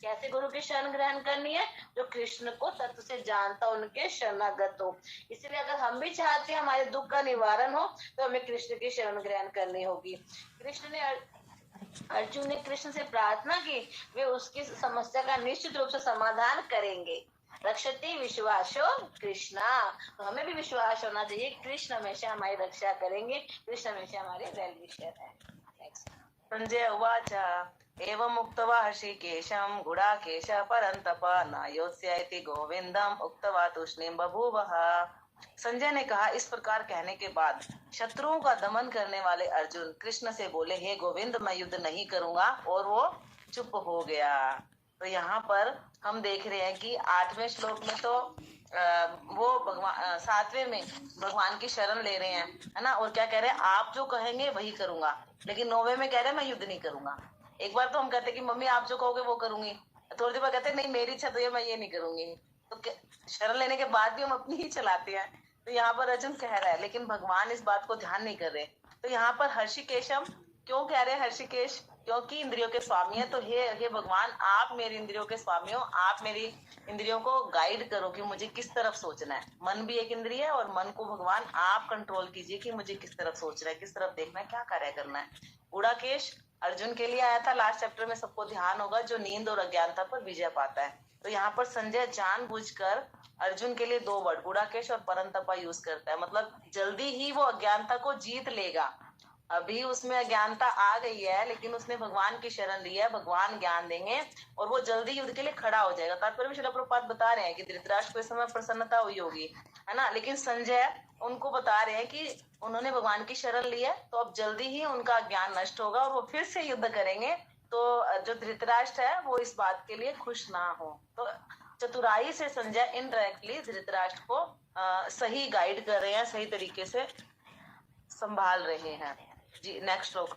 A: कैसे गुरु की शरण ग्रहण करनी है, जो कृष्ण को तत्व से जानता, उनके शरणागत हो। इसलिए अगर हम भी चाहते हैं हमारे दुख का निवारण हो, तो हमें कृष्ण की शरण ग्रहण करनी होगी। अर्जुन ने कृष्ण से प्रार्थना की, वे उसकी समस्या का निश्चित रूप से समाधान करेंगे। रक्षति विश्वासो कृष्णा, तो हमें भी विश्वास होना चाहिए, कृष्ण हमेशा हमारी रक्षा करेंगे, कृष्ण हमेशा हमारे वेल विशर है।
B: संजय उवाच एवं उक्त्वा हृषीकेशं गुडाकेश परन्तप नायोत्स्य इति गोविंदम उक्त्वा तूष्णीं बभूवः। संजय ने कहा, इस प्रकार कहने के बाद शत्रुओं का दमन करने वाले अर्जुन कृष्ण से बोले, हे गोविंद मैं युद्ध नहीं करूंगा, और वो चुप हो गया। तो यहाँ पर हम देख रहे हैं कि 8वें श्लोक में तो वो भगवान 7वें में भगवान की शरण ले रहे हैं, है ना, और क्या कह रहे हैं, आप जो कहेंगे वही करूंगा। लेकिन 9वें में कह रहे हैं मैं युद्ध नहीं करूंगा। एक बार तो हम कहते हैं कि मम्मी आप जो कहोगे वो करूंगी, थोड़ी देर बाद कहते हैं नहीं मेरी इच्छा तो ये मैं ये नहीं करूंगी। तो शरण लेने के बाद भी हम अपनी ही चलाते हैं। तो यहाँ पर अर्जुन कह रहा है, लेकिन भगवान इस बात को ध्यान नहीं कर रहे। तो यहाँ पर हर्षिकेशम क्यों कह रहे हैं, हर्षिकेश क्योंकि इंद्रियों के स्वामी है। तो हे भगवान, आप मेरी इंद्रियों के स्वामी हो, आप मेरी इंद्रियों को गाइड करो कि मुझे किस तरफ सोचना है। मन भी एक इंद्रिय है, और मन को भगवान आप कंट्रोल कीजिए कि मुझे किस तरफ सोचना है, किस तरफ देखना है, क्या कार्य करना है। गुड़ाकेश अर्जुन के लिए आया था। लास्ट चैप्टर में सबको ध्यान होगा, जो नींद और अज्ञानता पर विजय पाता है। तो यहाँ पर संजय जानबूझकर अर्जुन के लिए 2 वर्ड गुड़ाकेश और परंतपा यूज करता है। मतलब जल्दी ही वो अज्ञानता को जीत लेगा। अभी उसमें अज्ञानता आ गई है, लेकिन उसने भगवान की शरण ली है, भगवान ज्ञान देंगे और वो जल्दी युद्ध के लिए खड़ा हो जाएगा। तात्पर्य में श्रील प्रभुपाद बता रहे हैं कि धृतराष्ट्र को इस समय प्रसन्नता हुई होगी, है ना, लेकिन संजय उनको बता रहे हैं कि उन्होंने भगवान की शरण ली है, तो अब जल्दी ही उनका ज्ञान नष्ट होगा और वो फिर से युद्ध करेंगे। तो जो धृतराष्ट्र है वो इस बात के लिए खुश ना हो। तो चतुराई से संजय इनडायरेक्टली धृतराष्ट्र को सही गाइड कर रहे हैं, सही तरीके से संभाल रहे हैं। जी नेक्स्ट श्लोक।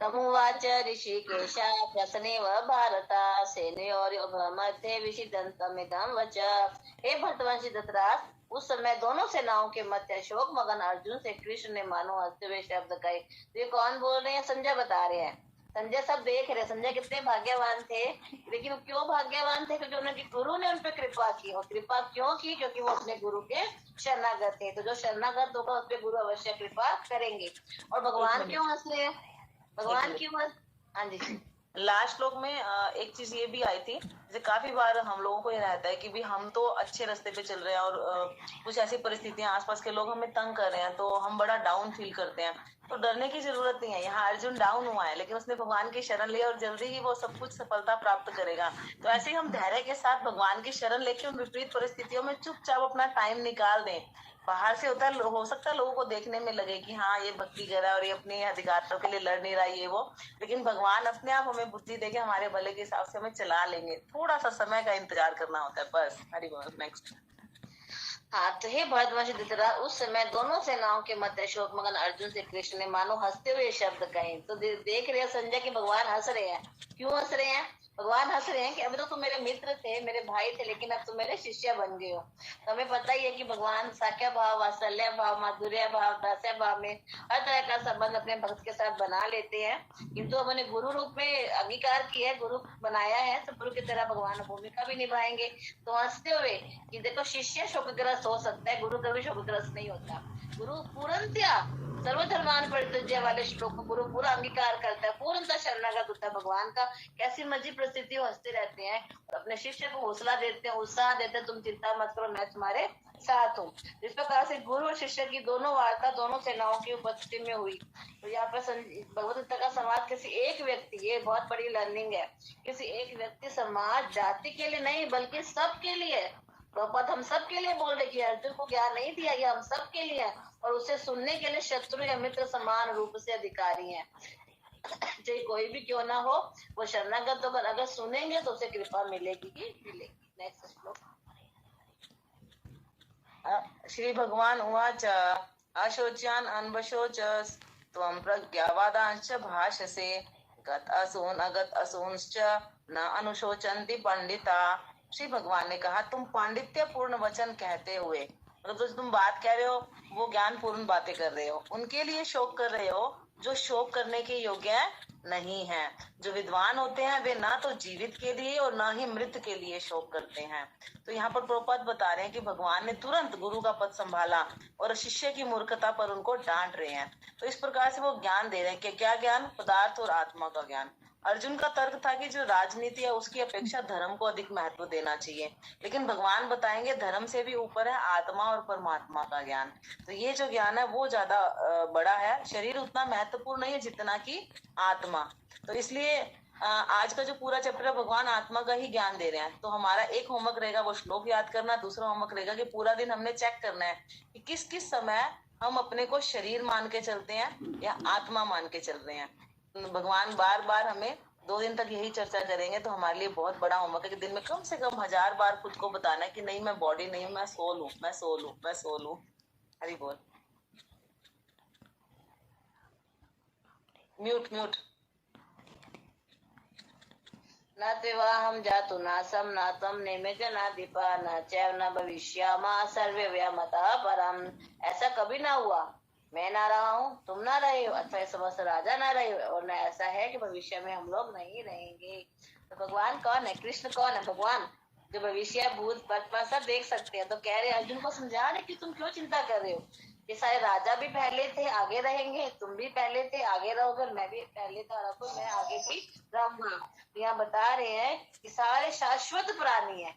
A: तमुवाच ऋषिकेश प्रसन्नेव भारत सेनयोर्मध्ये विषिदन्तमिदं वच। हे भरतवंशी धृतराष्ट्र, उस समय दोनों सेनाओं के मध्य शोक मगन अर्जुन से कृष्ण ने मानो हंसते हुए शब्द कहे। तो ये कौन बोल रहे हैं? संजय बता रहे हैं। संजय सब देख रहे। संजय कितने भाग्यवान थे, लेकिन क्यों भाग्यवान थे? क्योंकि उनके गुरु ने उन पर कृपा की। और कृपा क्यों की? क्योंकि वो अपने गुरु के शरणागत थे। तो जो शरणागत होगा उस पर गुरु अवश्य कृपा करेंगे। और भगवान क्यों हंस रहे हैं? भगवान क्यों हंस? हाँ जी।
B: लास्ट श्लोक में एक चीज ये भी आई थी, जैसे काफी बार हम लोगों को ये रहता है कि भी हम तो अच्छे रास्ते पे चल रहे हैं और कुछ ऐसी परिस्थितियां आसपास के लोग हमें तंग कर रहे हैं, तो हम बड़ा डाउन फील करते हैं। तो डरने की जरूरत नहीं है। यहाँ अर्जुन डाउन हुआ है, लेकिन उसने भगवान की शरण ली और जल्दी ही वो सब कुछ सफलता प्राप्त करेगा। तो ऐसे ही हम धैर्य के साथ भगवान की शरण लेके उन विपरीत परिस्थितियों में चुपचाप अपना टाइम निकाल दें। बाहर से होता है, हो सकता है लोगों को देखने में लगे कि हाँ ये भक्ति कर रहा है और ये अपने अधिकारों के लिए लड़ नहीं रहा ये वो, लेकिन भगवान अपने आप हमें बुद्धि देके हमारे भले के हिसाब से हमें चला लेंगे। थोड़ा सा समय का इंतजार करना होता है बस। हरि बोल। नेक्स्ट।
A: हाँ, तो हे भरतवंशी धृतराष्ट्र, उस समय दोनों सेनाओं के मध्य शोक मगन अर्जुन से कृष्ण ने मानो हंसते हुए शब्द कहे। तो देख रहे हैं संजय कि भगवान हंस रहे हैं। क्यों हंस रहे हैं? भगवान हंस रहे हैं कि अभी तो तुम मेरे मित्र थे, मेरे भाई थे, लेकिन अब तुम मेरे शिष्य बन गए हो। तो हमें पता ही है कि भगवान साख्य भाव, वात्सल्य भाव, माधुर्य भाव, दास्य भाव में हर तरह का संबंध अपने भक्त के साथ बना लेते हैं। किंतु हमने गुरु रूप में अंगीकार किया है, गुरु बनाया है, तो गुरु की तरह भगवान भूमिका भी निभाएंगे। तो हंसते हुए कि देखो शिष्य शोकग्रस्त हो सकता है, गुरु कभी शोकग्रस्त नहीं होता। गुरु पूर्णतया सर्वधर्मान परित्यज्य वाले श्लोक को गुरु पूरा अंगीकार करता है, पूर्णतः शरणागत होता है भगवान का। कैसी मर्जी परिस्थिति हंसते रहते हैं और अपने शिष्य को हौसला देते हैं, उत्साह देते हैं, तुम चिंता मत करो, मैं तुम्हारे साथ हूँ। इस प्रकार से गुरु और शिष्य की दोनों वार्ता दोनों सेनाओं की उपस्थिति में हुई। तो यहाँ पर भगवत गीता का संवाद किसी एक व्यक्ति, ये बहुत बड़ी लर्निंग है, किसी एक व्यक्ति, समाज, जाति के लिए नहीं बल्कि सबके लिए। प्रभुपाद हम सब के लिए बोल रहे कि अर्जुन को ज्ञान नहीं दिया गया, हम सब के लिए, और उसे सुनने के लिए शत्रु या मित्र समान रूप से अधिकारी हैं। चाहे कोई भी क्यों ना हो, वो शरणागत होकर अगर सुनेंगे तो उसे कृपा मिलेगी ही मिलेगी। नेक्स्ट श्लोक।
B: श्री भगवान उवाच अशोच्यान अनवशोच त्वं प्रज्ञावादांश्च भाषसे गत असून अगत असूंश्च न अनुशोचन्ति पंडिता। श्री भगवान ने कहा, तुम पांडित्य पूर्ण वचन कहते हुए, मतलब तो तुम बात कह रहे हो वो ज्ञान पूर्ण बातें कर रहे हो, उनके लिए शोक कर रहे हो जो शोक करने के योग्य नहीं है। जो विद्वान होते हैं वे ना तो जीवित के लिए और ना ही मृत के लिए शोक करते हैं। तो यहाँ पर प्रभुपाद बता रहे हैं कि भगवान ने तुरंत गुरु का पद संभाला और शिष्य की मूर्खता पर उनको डांट रहे हैं। तो इस प्रकार से वो ज्ञान दे रहे हैं कि क्या ज्ञान? पदार्थ और आत्मा का ज्ञान। अर्जुन का तर्क था कि जो राजनीति है उसकी अपेक्षा धर्म को अधिक महत्व देना चाहिए, लेकिन भगवान बताएंगे धर्म से भी ऊपर है आत्मा और परमात्मा का ज्ञान। तो ये जो ज्ञान है वो ज्यादा बड़ा है। शरीर उतना महत्वपूर्ण नहीं है जितना कि आत्मा। तो इसलिए आज का जो पूरा चैप्टर है भगवान आत्मा का ही ज्ञान दे रहे हैं। तो हमारा एक होमवर्क रहेगा वो श्लोक याद करना, दूसरा होमवर्क रहेगा कि पूरा दिन हमने चेक करना है कि किस किस समय हम अपने को शरीर मान के चलते हैं या आत्मा मान के चल रहे हैं। भगवान बार बार हमें 2 दिन तक यही चर्चा करेंगे। तो हमारे लिए बहुत बड़ा होमवर्क है कि दिन में कम से कम 1000 बार खुद को बताना है कि नहीं मैं बॉडी नहीं हूँ, मैं सोल हूँ, मैं सोल हूँ, मैं सोल हूँ। हरि बोल। Mute mute.
A: न त्विवाहं जातु नासं न त्वं निमित्त न दीपा न चैव न भविष्यामः सर्वे वयमतः परम्। ऐसा कभी ना हुआ, मैं ना रहा हूँ, तुम ना रहे हो, अथवा समस्त राजा ना रहे हो, और न ऐसा है कि भविष्य में हम लोग नहीं रहेंगे। तो भगवान कौन है? कृष्ण कौन है? भगवान जो भविष्य, भूत, वर्तमान सब देख सकते हैं। तो कह रहे अर्जुन को समझा रहे कि तुम क्यों चिंता कर रहे हो ये सारे राजा भी पहले थे, आगे रहेंगे, तुम भी पहले थे, आगे रहोगे, मैं भी पहले था, रखो, मैं आगे भी रहूंगा। यहाँ बता रहे हैं कि सारे शाश्वत प्राणी है,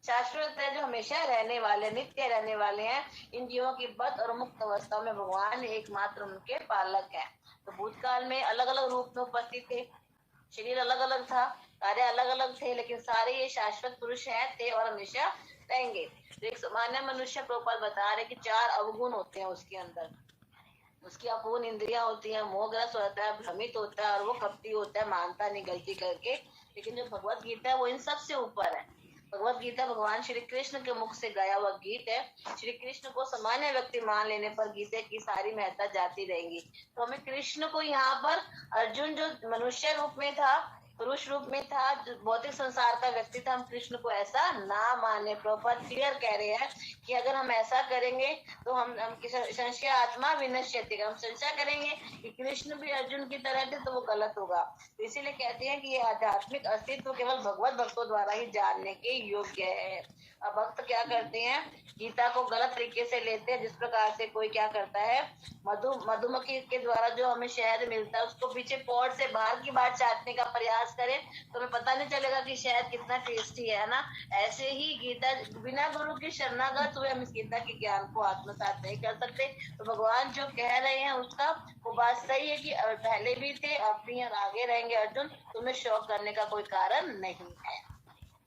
A: शाश्वत है, जो हमेशा रहने वाले, नित्य रहने वाले हैं। इन जीवों की बद्ध और मुक्त अवस्था में भगवान एकमात्र उनके पालक है। तो भूतकाल में अलग अलग रूप में उपस्थित थे, शरीर अलग अलग था, कार्य अलग अलग थे, लेकिन सारे ये शाश्वत पुरुष हैं, थे और हमेशा रहेंगे। तो एक सामान्य मनुष्य, प्रभुपाद बता रहे कि 4 अवगुण होते हैं उसके अंदर। उसकी अपूर्ण इंद्रियां होती है, मोहग्रस्त होता है, भ्रमित होता है, और वो कपटी होता है, मानता नहीं गलती करके। लेकिन जो भगवत गीता है वो इन सब से ऊपर है। भगवत गीता भगवान श्री कृष्ण के मुख से गाया हुआ गीत है। श्री कृष्ण को सामान्य व्यक्ति मान लेने पर गीता की सारी महत्ता जाती रहेगी। तो हमें कृष्ण को यहाँ पर, अर्जुन जो मनुष्य रूप में था, पुरुष रूप में था, जो भौतिक संसार का व्यक्ति था, हम कृष्ण को ऐसा ना माने। प्रॉपर क्लियर कह रहे हैं कि अगर हम ऐसा करेंगे तो हम संशय आत्मा विनश्यति, हम संशय करेंगे कि कृष्ण भी अर्जुन की तरह थे, तो वो गलत होगा। तो इसीलिए कहते हैं कि ये आध्यात्मिक अस्तित्व केवल भगवत भक्तों द्वारा ही जानने के योग्य है। अब भक्त क्या करते हैं, गीता को गलत तरीके से लेते हैं। जिस प्रकार से कोई क्या करता है, मधुमक्खी के द्वारा जो हमें शहद मिलता है, उसको पीछे पॉट से बाहर की बात चाटने का प्रयास करें तो हमें पता नहीं चलेगा कि शहद कितना टेस्टी है ना। ऐसे ही गीता, बिना गुरु की शरणागत हुए हम इस गीता के ज्ञान को आत्मसात नहीं कर सकते। तो भगवान जो कह रहे हैं उसका वो बात सही है कि पहले भी थे, अब भी और आगे रहेंगे। अर्जुन, तुम्हें शौक करने का कोई कारण नहीं है।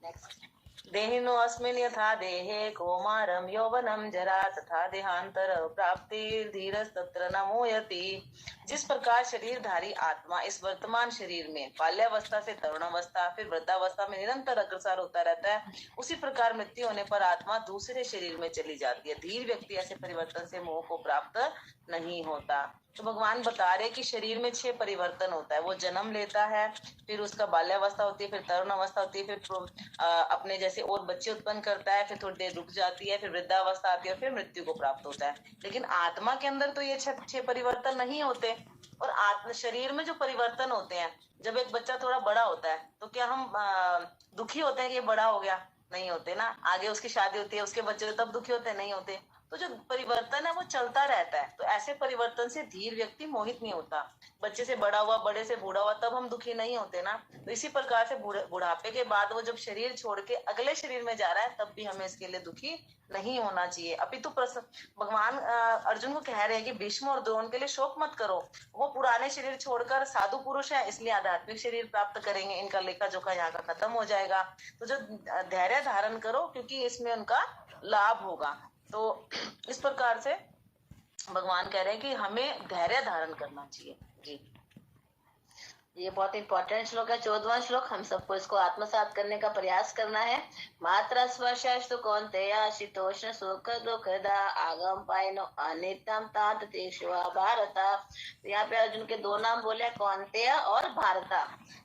A: नेक्स्ट।
B: देहिनो अस्मिन् यथा देहे कौमारं यौवनं जरा तथा देहांतर प्राप्ति धीरस्तत्र न मोयति। जिस प्रकार शरीरधारी आत्मा इस वर्तमान शरीर में बाल्यावस्था से तरुणावस्था फिर वृद्धावस्था में निरंतर अग्रसर होता रहता है, उसी प्रकार मृत्यु होने पर आत्मा दूसरे शरीर में चली जाती है। धीर व्यक्ति ऐसे परिवर्तन से मोह को प्राप्त नहीं होता। तो भगवान बता रहे कि शरीर में 6 परिवर्तन होता है। वो जन्म लेता है, फिर उसका बाल्यावस्था होती है, फिर तरुण अवस्था होती है, फिर अपने जैसे और बच्चे उत्पन्न करता है, फिर थोड़ी देर रुक जाती है, फिर वृद्धावस्था आती है, फिर मृत्यु को प्राप्त होता है। लेकिन आत्मा के अंदर तो ये 6 परिवर्तन नहीं होते। और आत्म शरीर में जो परिवर्तन होते हैं, जब एक बच्चा थोड़ा बड़ा होता है तो क्या हम दुखी होते हैं कि ये बड़ा हो गया? नहीं होते ना। आगे उसकी शादी होती है, उसके बच्चे तब दुखी होते हैं? नहीं होते। तो जो परिवर्तन है वो चलता रहता है। तो ऐसे परिवर्तन से धीर व्यक्ति मोहित नहीं होता। बच्चे से बड़ा हुआ, बड़े से बूढ़ा हुआ, तब हम दुखी नहीं होते ना। तो इसी प्रकार से बुढ़ापे के बाद वो जब शरीर छोड़ के अगले शरीर में जा रहा है, तब भी हमें इसके लिए दुखी नहीं होना चाहिए। अभी तो भगवान अर्जुन को कह रहे हैं कि भीष्म और द्रोण के लिए शोक मत करो। वो पुराने शरीर छोड़कर साधु पुरुष है, इसलिए आध्यात्मिक शरीर प्राप्त करेंगे। इनका लेखा जोखा यहाँ का खत्म हो जाएगा। तो जो धैर्य धारण करो, क्योंकि इसमें उनका लाभ होगा। तो इस प्रकार से भगवान कह रहे हैं कि हमें धैर्य धारण करना चाहिए। जी,
A: ये बहुत इंपॉर्टेंट श्लोक है, 14वां श्लोक। हम सबको इसको आत्मसात करने का प्रयास करना है। मात्रा स्पर्शस्तु कौन्तेय शीतोष्ण सुख दुखदा आगम पायनो अनित्यम तात तीक्ष्वा भारता। तो यहाँ पे अर्जुन के 2 नाम बोले, कौन्तेय और भारता।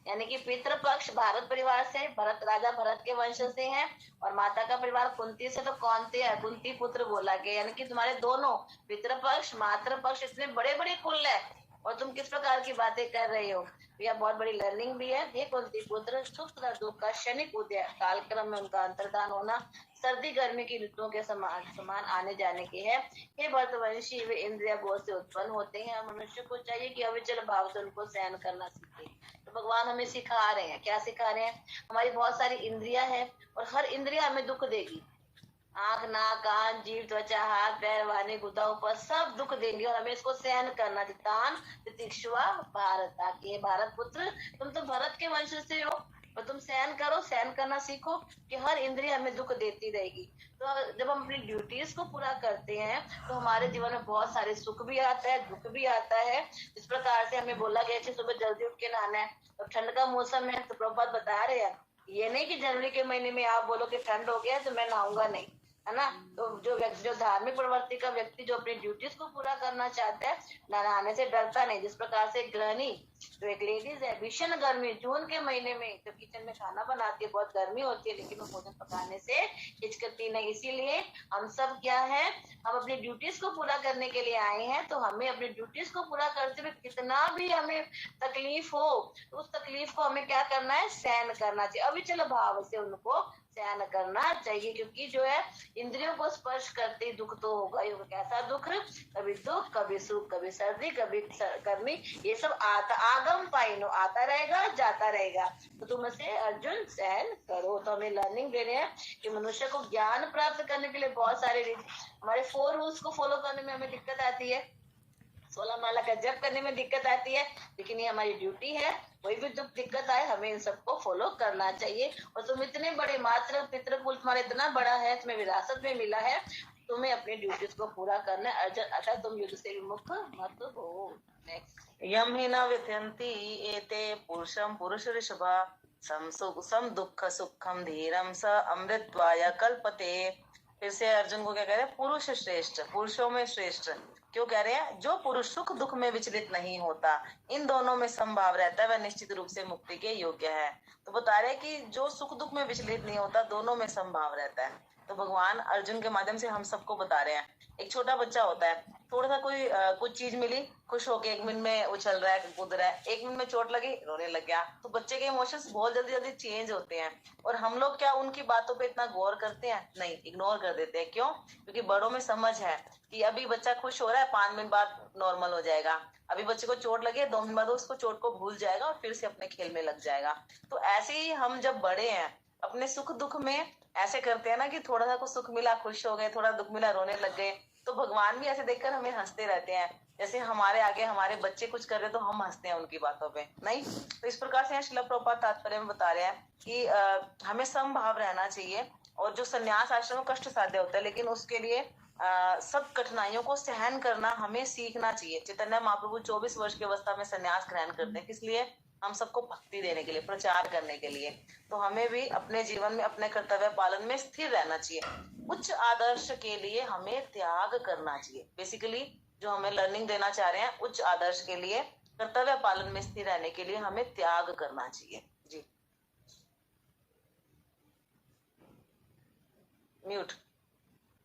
A: यानी कि पितृपक्ष भारत परिवार से, भरत राजा भरत के वंश से है, और माता का परिवार कुंती से, तो कौन्तेय कुंती पुत्र बोला गया। यानी कि तुम्हारे दोनों पितृपक्ष मातृपक्ष इतने बड़े बड़े कुल है, और तुम किस प्रकार की बातें कर रहे हो। यह बहुत बड़ी लर्निंग भी है। हे कुंती पुत्र, सुख तथा दुख का क्षणिक उदय, कालक्रम में उनका अंतर्धान होना, सर्दी गर्मी की ऋतुओं के समान आने जाने की है। हे भरतवंशी, वे इंद्रिय बोध से उत्पन्न होते हैं। मनुष्य को चाहिए कि अविचल भाव से उनको सहन करना सीखे। तो भगवान हमें सिखा रहे हैं, क्या सिखा रहे हैं? हमारी बहुत सारी इंद्रिया है, और हर इंद्रिया हमें दुख देगी। आंख, नाक, कान, जीभ, त्वचा, हाथ, पैर, वाणी, गुदा, ऊपर सब दुख देंगे, और हमें इसको सहन करना। तान तितिक्षुआ भारत, ताकि भारत पुत्र, तुम तो भरत के वंश से हो, और तुम सहन करो, सहन करना सीखो कि हर इंद्रिय हमें दुख देती रहेगी। तो जब हम अपनी ड्यूटीज को पूरा करते हैं तो हमारे जीवन में बहुत सारे सुख भी आता है, दुख भी आता है। इस प्रकार से हमें बोला गया कि सुबह जल्दी उठ के नहाना है। तो ठंड का मौसम है, तो प्रभुपाद बता रहे हैं, ये नहीं कि जनवरी के महीने में आप बोलो कि ठंड हो गया तो मैं नहाऊंगा नहीं, है ना। तो जो धार्मिक प्रवृत्ति का व्यक्ति जो अपनी ड्यूटीज को पूरा करना चाहता है, नहाने से डरता नहीं। जिस प्रकार से गृहिणी जो एक लेडीज है, भीषण गर्मी जून के महीने में जब किचन में खाना बनाती है, बहुत गर्मी होती है, लेकिन वो भोजन पकाने से हिचकती नहीं। इसीलिए हम सब क्या है, हम अपनी ड्यूटीज को पूरा करने के लिए आए हैं। तो हमें अपनी ड्यूटीज को पूरा करते हुए कितना भी हमें तकलीफ हो, तो उस तकलीफ को हमें क्या करना है, सहन करना चाहिए। अविचल भाव से उनको सहन करना चाहिए, क्योंकि जो है इंद्रियों को स्पर्श करते ही दुख तो होगा ही होगा। कैसा दुख? कभी दुख, कभी सुख, कभी सर्दी, कभी गर्मी, ये सब आता आगम पाइनो, आता रहेगा जाता रहेगा। तो तुम इसे अर्जुन सहन करो। तो हमें लर्निंग दे रहे हैं कि मनुष्य को ज्ञान प्राप्त करने के लिए बहुत सारे हमारे 4 रूल्स को फॉलो करने में हमें दिक्कत आती है, 16 माला का जप करने में दिक्कत आती है, लेकिन ये हमारी ड्यूटी है। कोई भी दुख दिक्कत आए हमें इन सबको फॉलो करना चाहिए। और तुम इतने बड़े मात्र पितृकुल तुम्हारा इतना बड़ा है, तुम्हें विरासत में मिला है, तुम्हें अपनी ड्यूटीज को पूरा करना है अर्जुन, अतः तुम युद्ध से विमुख मत हो। नेक्स्ट।
B: यम ही न व्यथयन्ति एते पुरुषम पुरुष ऋषभा सम दुख सुखम धीरम स अमृतवाय कल्पते। फिर से अर्जुन को क्या कह रहे हैं? पुरुष श्रेष्ठ, पुरुषों में श्रेष्ठ। क्यों कह रहे हैं? जो पुरुष सुख दुख में विचलित नहीं होता, इन दोनों में समभाव रहता है, वह निश्चित रूप से मुक्ति के योग्य है। तो बता रहे हैं कि जो सुख दुख में विचलित नहीं होता, दोनों में समभाव रहता है। तो भगवान अर्जुन के माध्यम से हम सबको बता रहे हैं, एक छोटा बच्चा होता है, थोड़ा सा कोई कुछ चीज मिली, खुश होके 1 मिनट में उछल रहा है, कूद रहा है, 1 मिनट में चोट लगी, रोने लग गया। तो बच्चे के इमोशंस बहुत जल्दी जल्दी चेंज होते हैं, और हम लोग क्या उनकी बातों पे इतना गौर करते हैं? नहीं, इग्नोर कर देते हैं। क्यों? क्योंकि बड़ों में समझ है कि अभी बच्चा खुश हो रहा है, 5 मिनट बाद नॉर्मल हो जाएगा। अभी बच्चे को चोट लगी है, 2 मिनट बाद उसको चोट को भूल जाएगा और फिर से अपने खेल में लग जाएगा। तो ऐसे ही हम जब बड़े हैं, अपने सुख दुख में ऐसे करते हैं ना कि थोड़ा सा कुछ सुख मिला खुश हो गए, थोड़ा दुख मिला रोने लग गए। तो भगवान भी ऐसे देखकर हमें हंसते रहते हैं, जैसे हमारे आगे हमारे बच्चे कुछ कर रहे तो हम हंसते हैं उनकी बातों पे। नहीं, तो इस प्रकार से श्रील प्रभुपाद तात्पर्य में बता रहे हैं कि हमें समभाव रहना चाहिए। और जो संन्यास आश्रम कष्ट साध्य होता है, लेकिन उसके लिए सब कठिनाइयों को सहन करना हमें सीखना चाहिए। चैतन्य महाप्रभु 24 वर्ष की अवस्था में संन्यास ग्रहण करते हैं, किस लिए? हम सबको भक्ति देने के लिए, प्रचार करने के लिए। तो हमें भी अपने जीवन में अपने कर्तव्य पालन में स्थिर रहना चाहिए। उच्च आदर्श के लिए हमें त्याग करना चाहिए। बेसिकली जो हमें लर्निंग देना चाह रहे हैं, उच्च आदर्श के लिए, कर्तव्य पालन में स्थिर रहने के लिए हमें त्याग करना चाहिए। जी, म्यूट।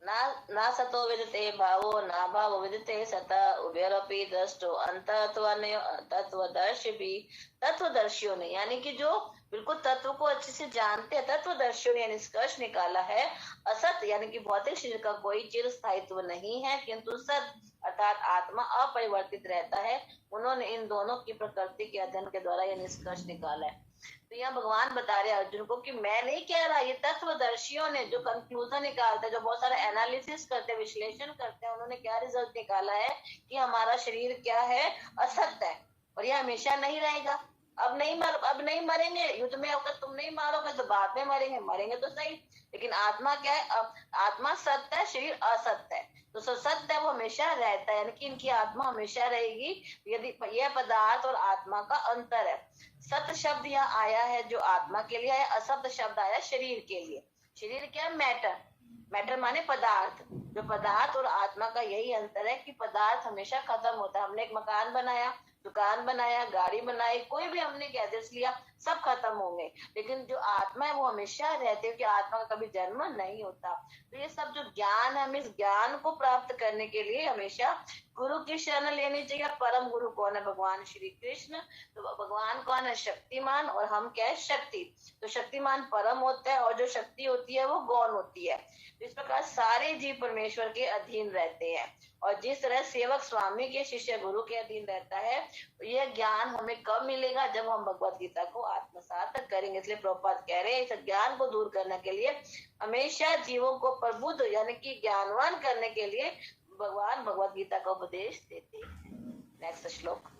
A: ना सतो विदते भावो ना भावो विदते सता उभयरपि दृष्टो तत्वदर्शियों ने, यानी कि जो बिल्कुल तत्व को अच्छे से जानते हैं, तत्वदर्शियों ने निष्कर्ष निकाला है। असत यानी कि भौतिक शरीर का कोई चिर स्थायित्व नहीं है, किंतु सत अर्थात आत्मा अपरिवर्तित रहता है। उन्होंने इन दोनों की प्रकृति के अध्ययन के द्वारा यह निष्कर्ष निकाला है। तो यहाँ भगवान बता रहे हैं अर्जुन को कि मैं नहीं कह रहा, ये तत्वदर्शियों ने जो कंक्लूजन निकालते हैं, जो बहुत सारा एनालिसिस करते हैं, विश्लेषण करते हैं, उन्होंने क्या रिजल्ट निकाला है कि हमारा शरीर क्या है? असत्य है, और यह हमेशा नहीं रहेगा। अब नहीं मरेंगे युद्ध में, अगर तुम नहीं मारोगे तो बाद में मरेंगे तो सही, लेकिन आत्मा क्या है? अब आत्मा सत्य है, शरीर असत्य है। तो सत्य है वो हमेशा रहता है, यानी कि इनकी आत्मा हमेशा रहेगी। यदि यह पदार्थ और आत्मा का अंतर है। सत्य शब्द यहाँ आया है जो आत्मा के लिए है, असत्य शब्द आया शरीर के लिए। शरीर क्या? मैटर माने पदार्थ। जो पदार्थ और आत्मा का यही अंतर है कि पदार्थ हमेशा खत्म होता है। हमने एक मकान बनाया, दुकान बनाया, गाड़ी बनाई, कोई भी हमने गैजेट्स लिया, सब खत्म होंगे, लेकिन जो आत्मा है वो हमेशा रहती है, कि आत्मा का कभी जन्म नहीं होता। तो ये सब जो ज्ञान है, हमें इस ज्ञान को प्राप्त करने के लिए हमेशा गुरु की शरण लेनी चाहिए। परम गुरु कौन है? भगवान श्री कृष्ण। तो भगवान कौन है? शक्तिमान, और हम क्या है? शक्ति। तो शक्तिमान परम होता है, और जो शक्ति होती है वो गौण होती है। तो इस प्रकार सारे जीव परमेश्वर के अधीन रहते हैं, और जिस तरह सेवक स्वामी के, शिष्य गुरु के अधीन रहता है। तो यह ज्ञान हमें कब मिलेगा? जब हम भगवत गीता को आत्मसात करेंगे। इसलिए प्रभुपाद कह रहे हैं इस ज्ञान को दूर करने के लिए, हमेशा जीवों को प्रबुद्ध यानी कि ज्ञानवान करने के लिए भगवान भगवत गीता का उपदेश देते हैं। नेक्स्ट श्लोक।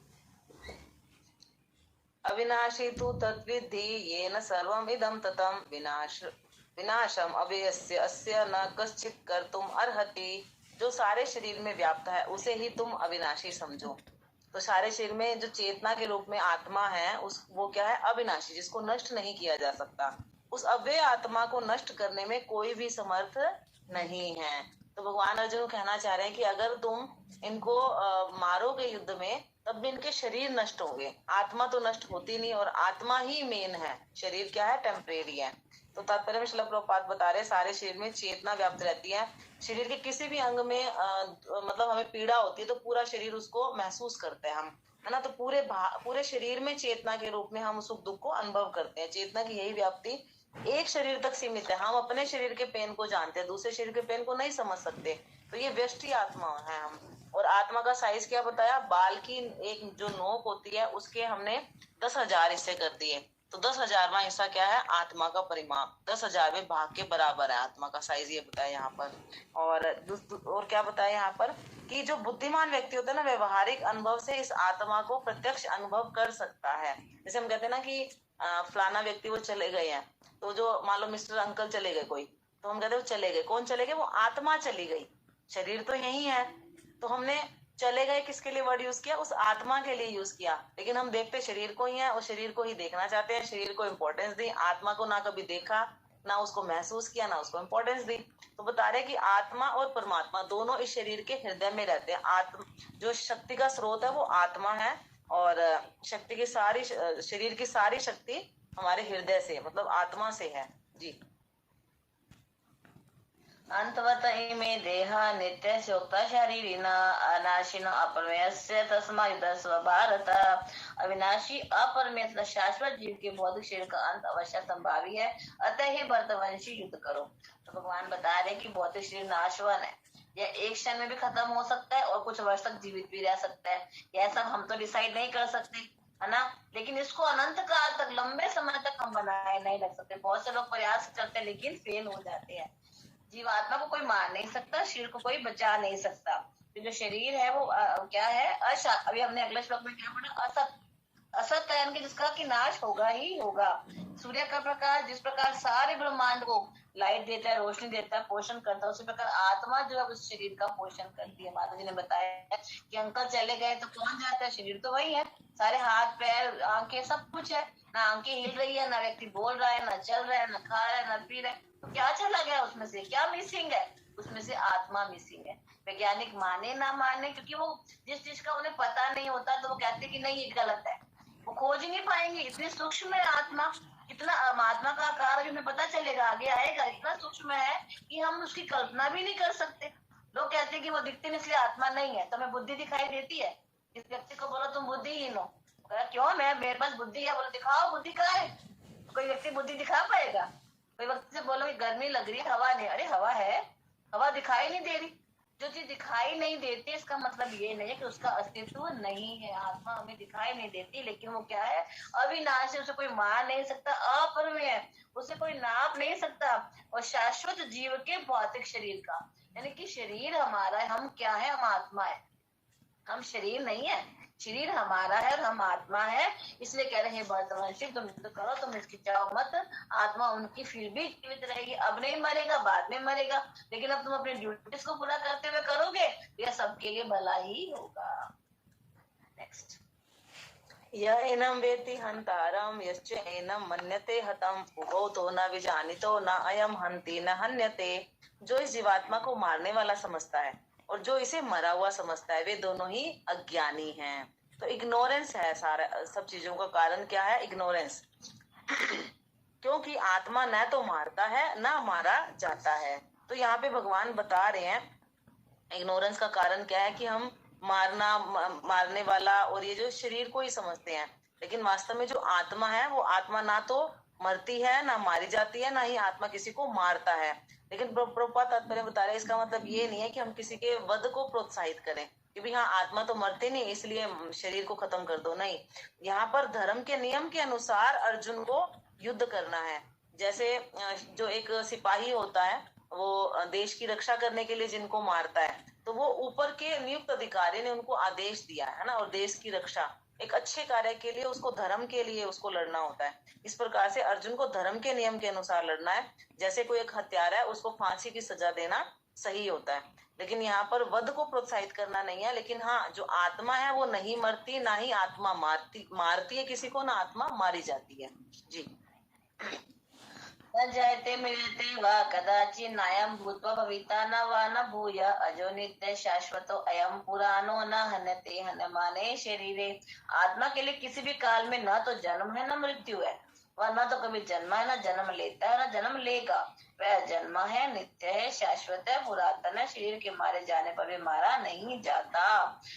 B: अविनाशी तु तद्विद्धि येन सर्वम् इदं ततं विनाशम अव्ययस्य अस्य न कश्चित् कर्तुम् अर्हति। जो सारे शरीर में व्याप्त है उसे ही तुम अविनाशी समझो। तो सारे शरीर में जो चेतना के रूप में आत्मा है, वो क्या है? अविनाशी, जिसको नष्ट नहीं किया जा सकता। उस अव्यय आत्मा को नष्ट करने में कोई भी समर्थ नहीं है। तो भगवान अर्जुन को कहना चाह रहे हैं कि अगर तुम इनको मारोगे युद्ध में, तब भी इनके शरीर नष्ट होंगे, आत्मा तो नष्ट होती नहीं, और आत्मा ही मेन है, शरीर क्या है? टेम्परेरी है। तो तात्पर्य में श्रील प्रभुपाद बता रहे, सारे शरीर में चेतना व्याप्त रहती है। शरीर के किसी भी अंग में मतलब हमें पीड़ा होती है तो पूरा शरीर उसको महसूस करते हैं हम, है ना। तो पूरे शरीर में चेतना के रूप में हम सुख दुख को अनुभव करते हैं। चेतना की यही व्याप्ति एक शरीर तक सीमित है। हम अपने शरीर के पेन को जानते हैं, दूसरे शरीर के पेन को नहीं समझ सकते। तो ये व्यष्टि आत्मा है हम। और आत्मा का साइज क्या बताया, बाल की एक जो नोक होती है उसके हमने 10,000 हिस्से कर दिए। तो 10,000वां हिस्सा क्या है, आत्मा का परिमाप। 10,000वें भाग के बराबर है आत्मा का साइज, ये बताया यहाँ पर। और क्या बताया यहाँ पर कि जो बुद्धिमान व्यक्ति होता है ना, व्यवहारिक अनुभव से इस आत्मा को प्रत्यक्ष अनुभव कर सकता है। जैसे हम कहते हैं ना कि फलाना व्यक्ति वो चले गए हैं, तो जो मान लो मिस्टर अंकल चले गए कोई, तो हम कहते हैं वो चले गए। कौन चले गए, वो आत्मा चली गई, शरीर तो यही है। तो हमने चले गए किसके लिए वर्ड यूज किया, उस आत्मा के लिए यूज किया। लेकिन हम देखते शरीर को ही है और शरीर को ही देखना चाहते हैं, शरीर को इम्पोर्टेंस दी, आत्मा को ना कभी देखा, ना उसको महसूस किया, ना उसको इम्पोर्टेंस दी। तो बता रहे कि आत्मा और परमात्मा दोनों इस शरीर के हृदय में रहते हैं। आत्मा जो शक्ति का स्रोत है वो आत्मा है, और शक्ति की सारी शरीर की सारी शक्ति हमारे हृदय से मतलब आत्मा से है। जी।
A: अंतवत इमे देहा नित्य शोक्ता शरीरिना अनाशिनो अपरमेयस्य तस्मा युद्धस्व भारत। अविनाशी अपरमेय तथा शाश्वत जीव के भौतिक शरीर का अंत अवश्य संभावी है, अतः ही भरतवंशी युद्ध करो। तो भगवान बता रहे कि भौतिक शरीर नाशवान है, यह एक क्षण में भी खत्म हो सकता है और कुछ वर्ष तक जीवित भी रह सकता है। यह सब हम तो डिसाइड नहीं कर सकते, है ना, लेकिन इसको अनंत काल तक, लंबे समय तक हम बनाए नहीं रख सकते। बहुत से लोग प्रयास करते हैं लेकिन फेल हो जाते हैं। जीवात्मा को कोई मार नहीं सकता, शरीर को कोई बचा नहीं सकता। तो जो शरीर है वो क्या है, अभी हमने अगले श्लोक में क्या पढ़ा, असत। असत यानी कि जिसका कि नाश होगा ही होगा। सूर्य का प्रकाश जिस प्रकार सारे ब्रह्मांड को लाइट देता है, रोशनी देता है, पोषण करता है, उसी प्रकार आत्मा जो है उस शरीर का पोषण करती है। माता जी ने बताया कि अंकल चले गए तो कौन जाता है, शरीर तो वही है, सारे हाथ पैर आंखें सब कुछ है। ना आंखें हिल रही है, ना व्यक्ति बोल रहा है, ना चल रहा है, ना खा रहा है, ना पी रहा है, तो क्या चला गया उसमें से, क्या मिसिंग है, उसमें से आत्मा मिसिंग है। वैज्ञानिक माने ना माने, क्योंकि वो जिस चीज का उन्हें पता नहीं होता तो वो कहते कि नहीं ये गलत है, वो खोज ही नहीं पाएंगे। इतनी सूक्ष्म है आत्मा, इतना आत्मा का आकार भी हमें पता चलेगा, आगे आएगा, इतना सूक्ष्म है कि हम उसकी कल्पना भी नहीं कर सकते। लोग कहते हैं कि वो दिखते नहीं इसलिए आत्मा नहीं है। तो हमें बुद्धि दिखाई देती है, इस व्यक्ति को बोलो तुम बुद्धिहीन हो, क्यों, मैं मेरे पास बुद्धि है, बोलो दिखाओ बुद्धि कहाँ है। कोई व्यक्ति बुद्धि दिखा पाएगा? कोई व्यक्ति से बोलो गर्मी लग रही है, हवा नहीं, अरे हवा है, हवा दिखाई नहीं दे रही। जो चीज दिखाई नहीं देती इसका मतलब ये नहीं है कि उसका अस्तित्व नहीं है। आत्मा हमें दिखाई नहीं देती लेकिन वो क्या है, अविनाशी, उसे कोई मार नहीं सकता, अपरमेय है, उसे कोई नाप नहीं सकता, और शाश्वत जीव के भौतिक शरीर का, यानी कि शरीर हमारा है, हम क्या है, हम आत्मा है, हम शरीर नहीं है, शरीर हमारा है और हम आत्मा है। इसलिए कह रहे हैं वर्तमान तुम युद्ध करो, तुम हिचकिचाओ मत, आत्मा उनकी फिर भी जीवित रहेगी, अब नहीं मरेगा, बाद में मरेगा, लेकिन अब तुम अपने ड्यूटीज को पूरा करते हुए करोगे, यह सबके लिए भला ही होगा। नेक्स्ट।
B: यह एनम वेति हंतारम यश्च एनम मन्यते हतम उभौ तो न विजानितो न अयम हंति न हन्यते। जो इस जीवात्मा को मारने वाला समझता है और जो इसे मरा हुआ समझता है, वे दोनों ही अज्ञानी हैं। तो इग्नोरेंस है, सारा सब चीजों का कारण क्या है, इग्नोरेंस। क्योंकि आत्मा न तो मारता है न मारा जाता है। तो यहाँ पे भगवान बता रहे हैं इग्नोरेंस का कारण क्या है, कि हम मारने वाला और ये जो शरीर को ही समझते हैं, लेकिन वास्तव में जो आत्मा है वो आत्मा ना तो मरती है ना मारी जाती है, ना ही आत्मा किसी को मारता है। लेकिन प्रभुपाद तात्पर्य बता रहे हैं इसका मतलब ये नहीं है कि हम किसी के वध को प्रोत्साहित करें कि भाई हाँ आत्मा तो मरती नहीं इसलिए शरीर को खत्म कर दो, नहीं। यहाँ पर धर्म के नियम के अनुसार अर्जुन को युद्ध करना है। जैसे जो एक सिपाही होता है वो देश की रक्षा करने के लिए जिनको मारता है, तो वो ऊपर के नियुक्त अधिकारी ने उनको आदेश दिया है ना, और देश की रक्षा एक अच्छे कार्य के लिए, उसको धर्म के लिए उसको लड़ना होता है। इस प्रकार से अर्जुन को धर्म के नियम के अनुसार लड़ना है। जैसे कोई एक हत्यारा है उसको फांसी की सजा देना सही होता है, लेकिन यहाँ पर वध को प्रोत्साहित करना नहीं है। लेकिन हाँ, जो आत्मा है वो नहीं मरती, ना ही आत्मा मारती है किसी को, ना आत्मा मारी जाती है। जी।
A: न जयते मिलते वा कदाचित् नायं भूत्वा भविता न वा न भूय अजो नित्य शाश्वतो अयम पुराणो न हन्यते हन्यमाने शरीरे। आत्मा के लिए किसी भी काल में न तो जन्म है न मृत्यु है, वह न तो कभी जन्मा है, न जन्म लेता है, न जन्म लेगा। वह जन्मा है, नित्य है, शाश्वत है, पुरातन है, शरीर के मारे जाने पर भी मारा नहीं जाता।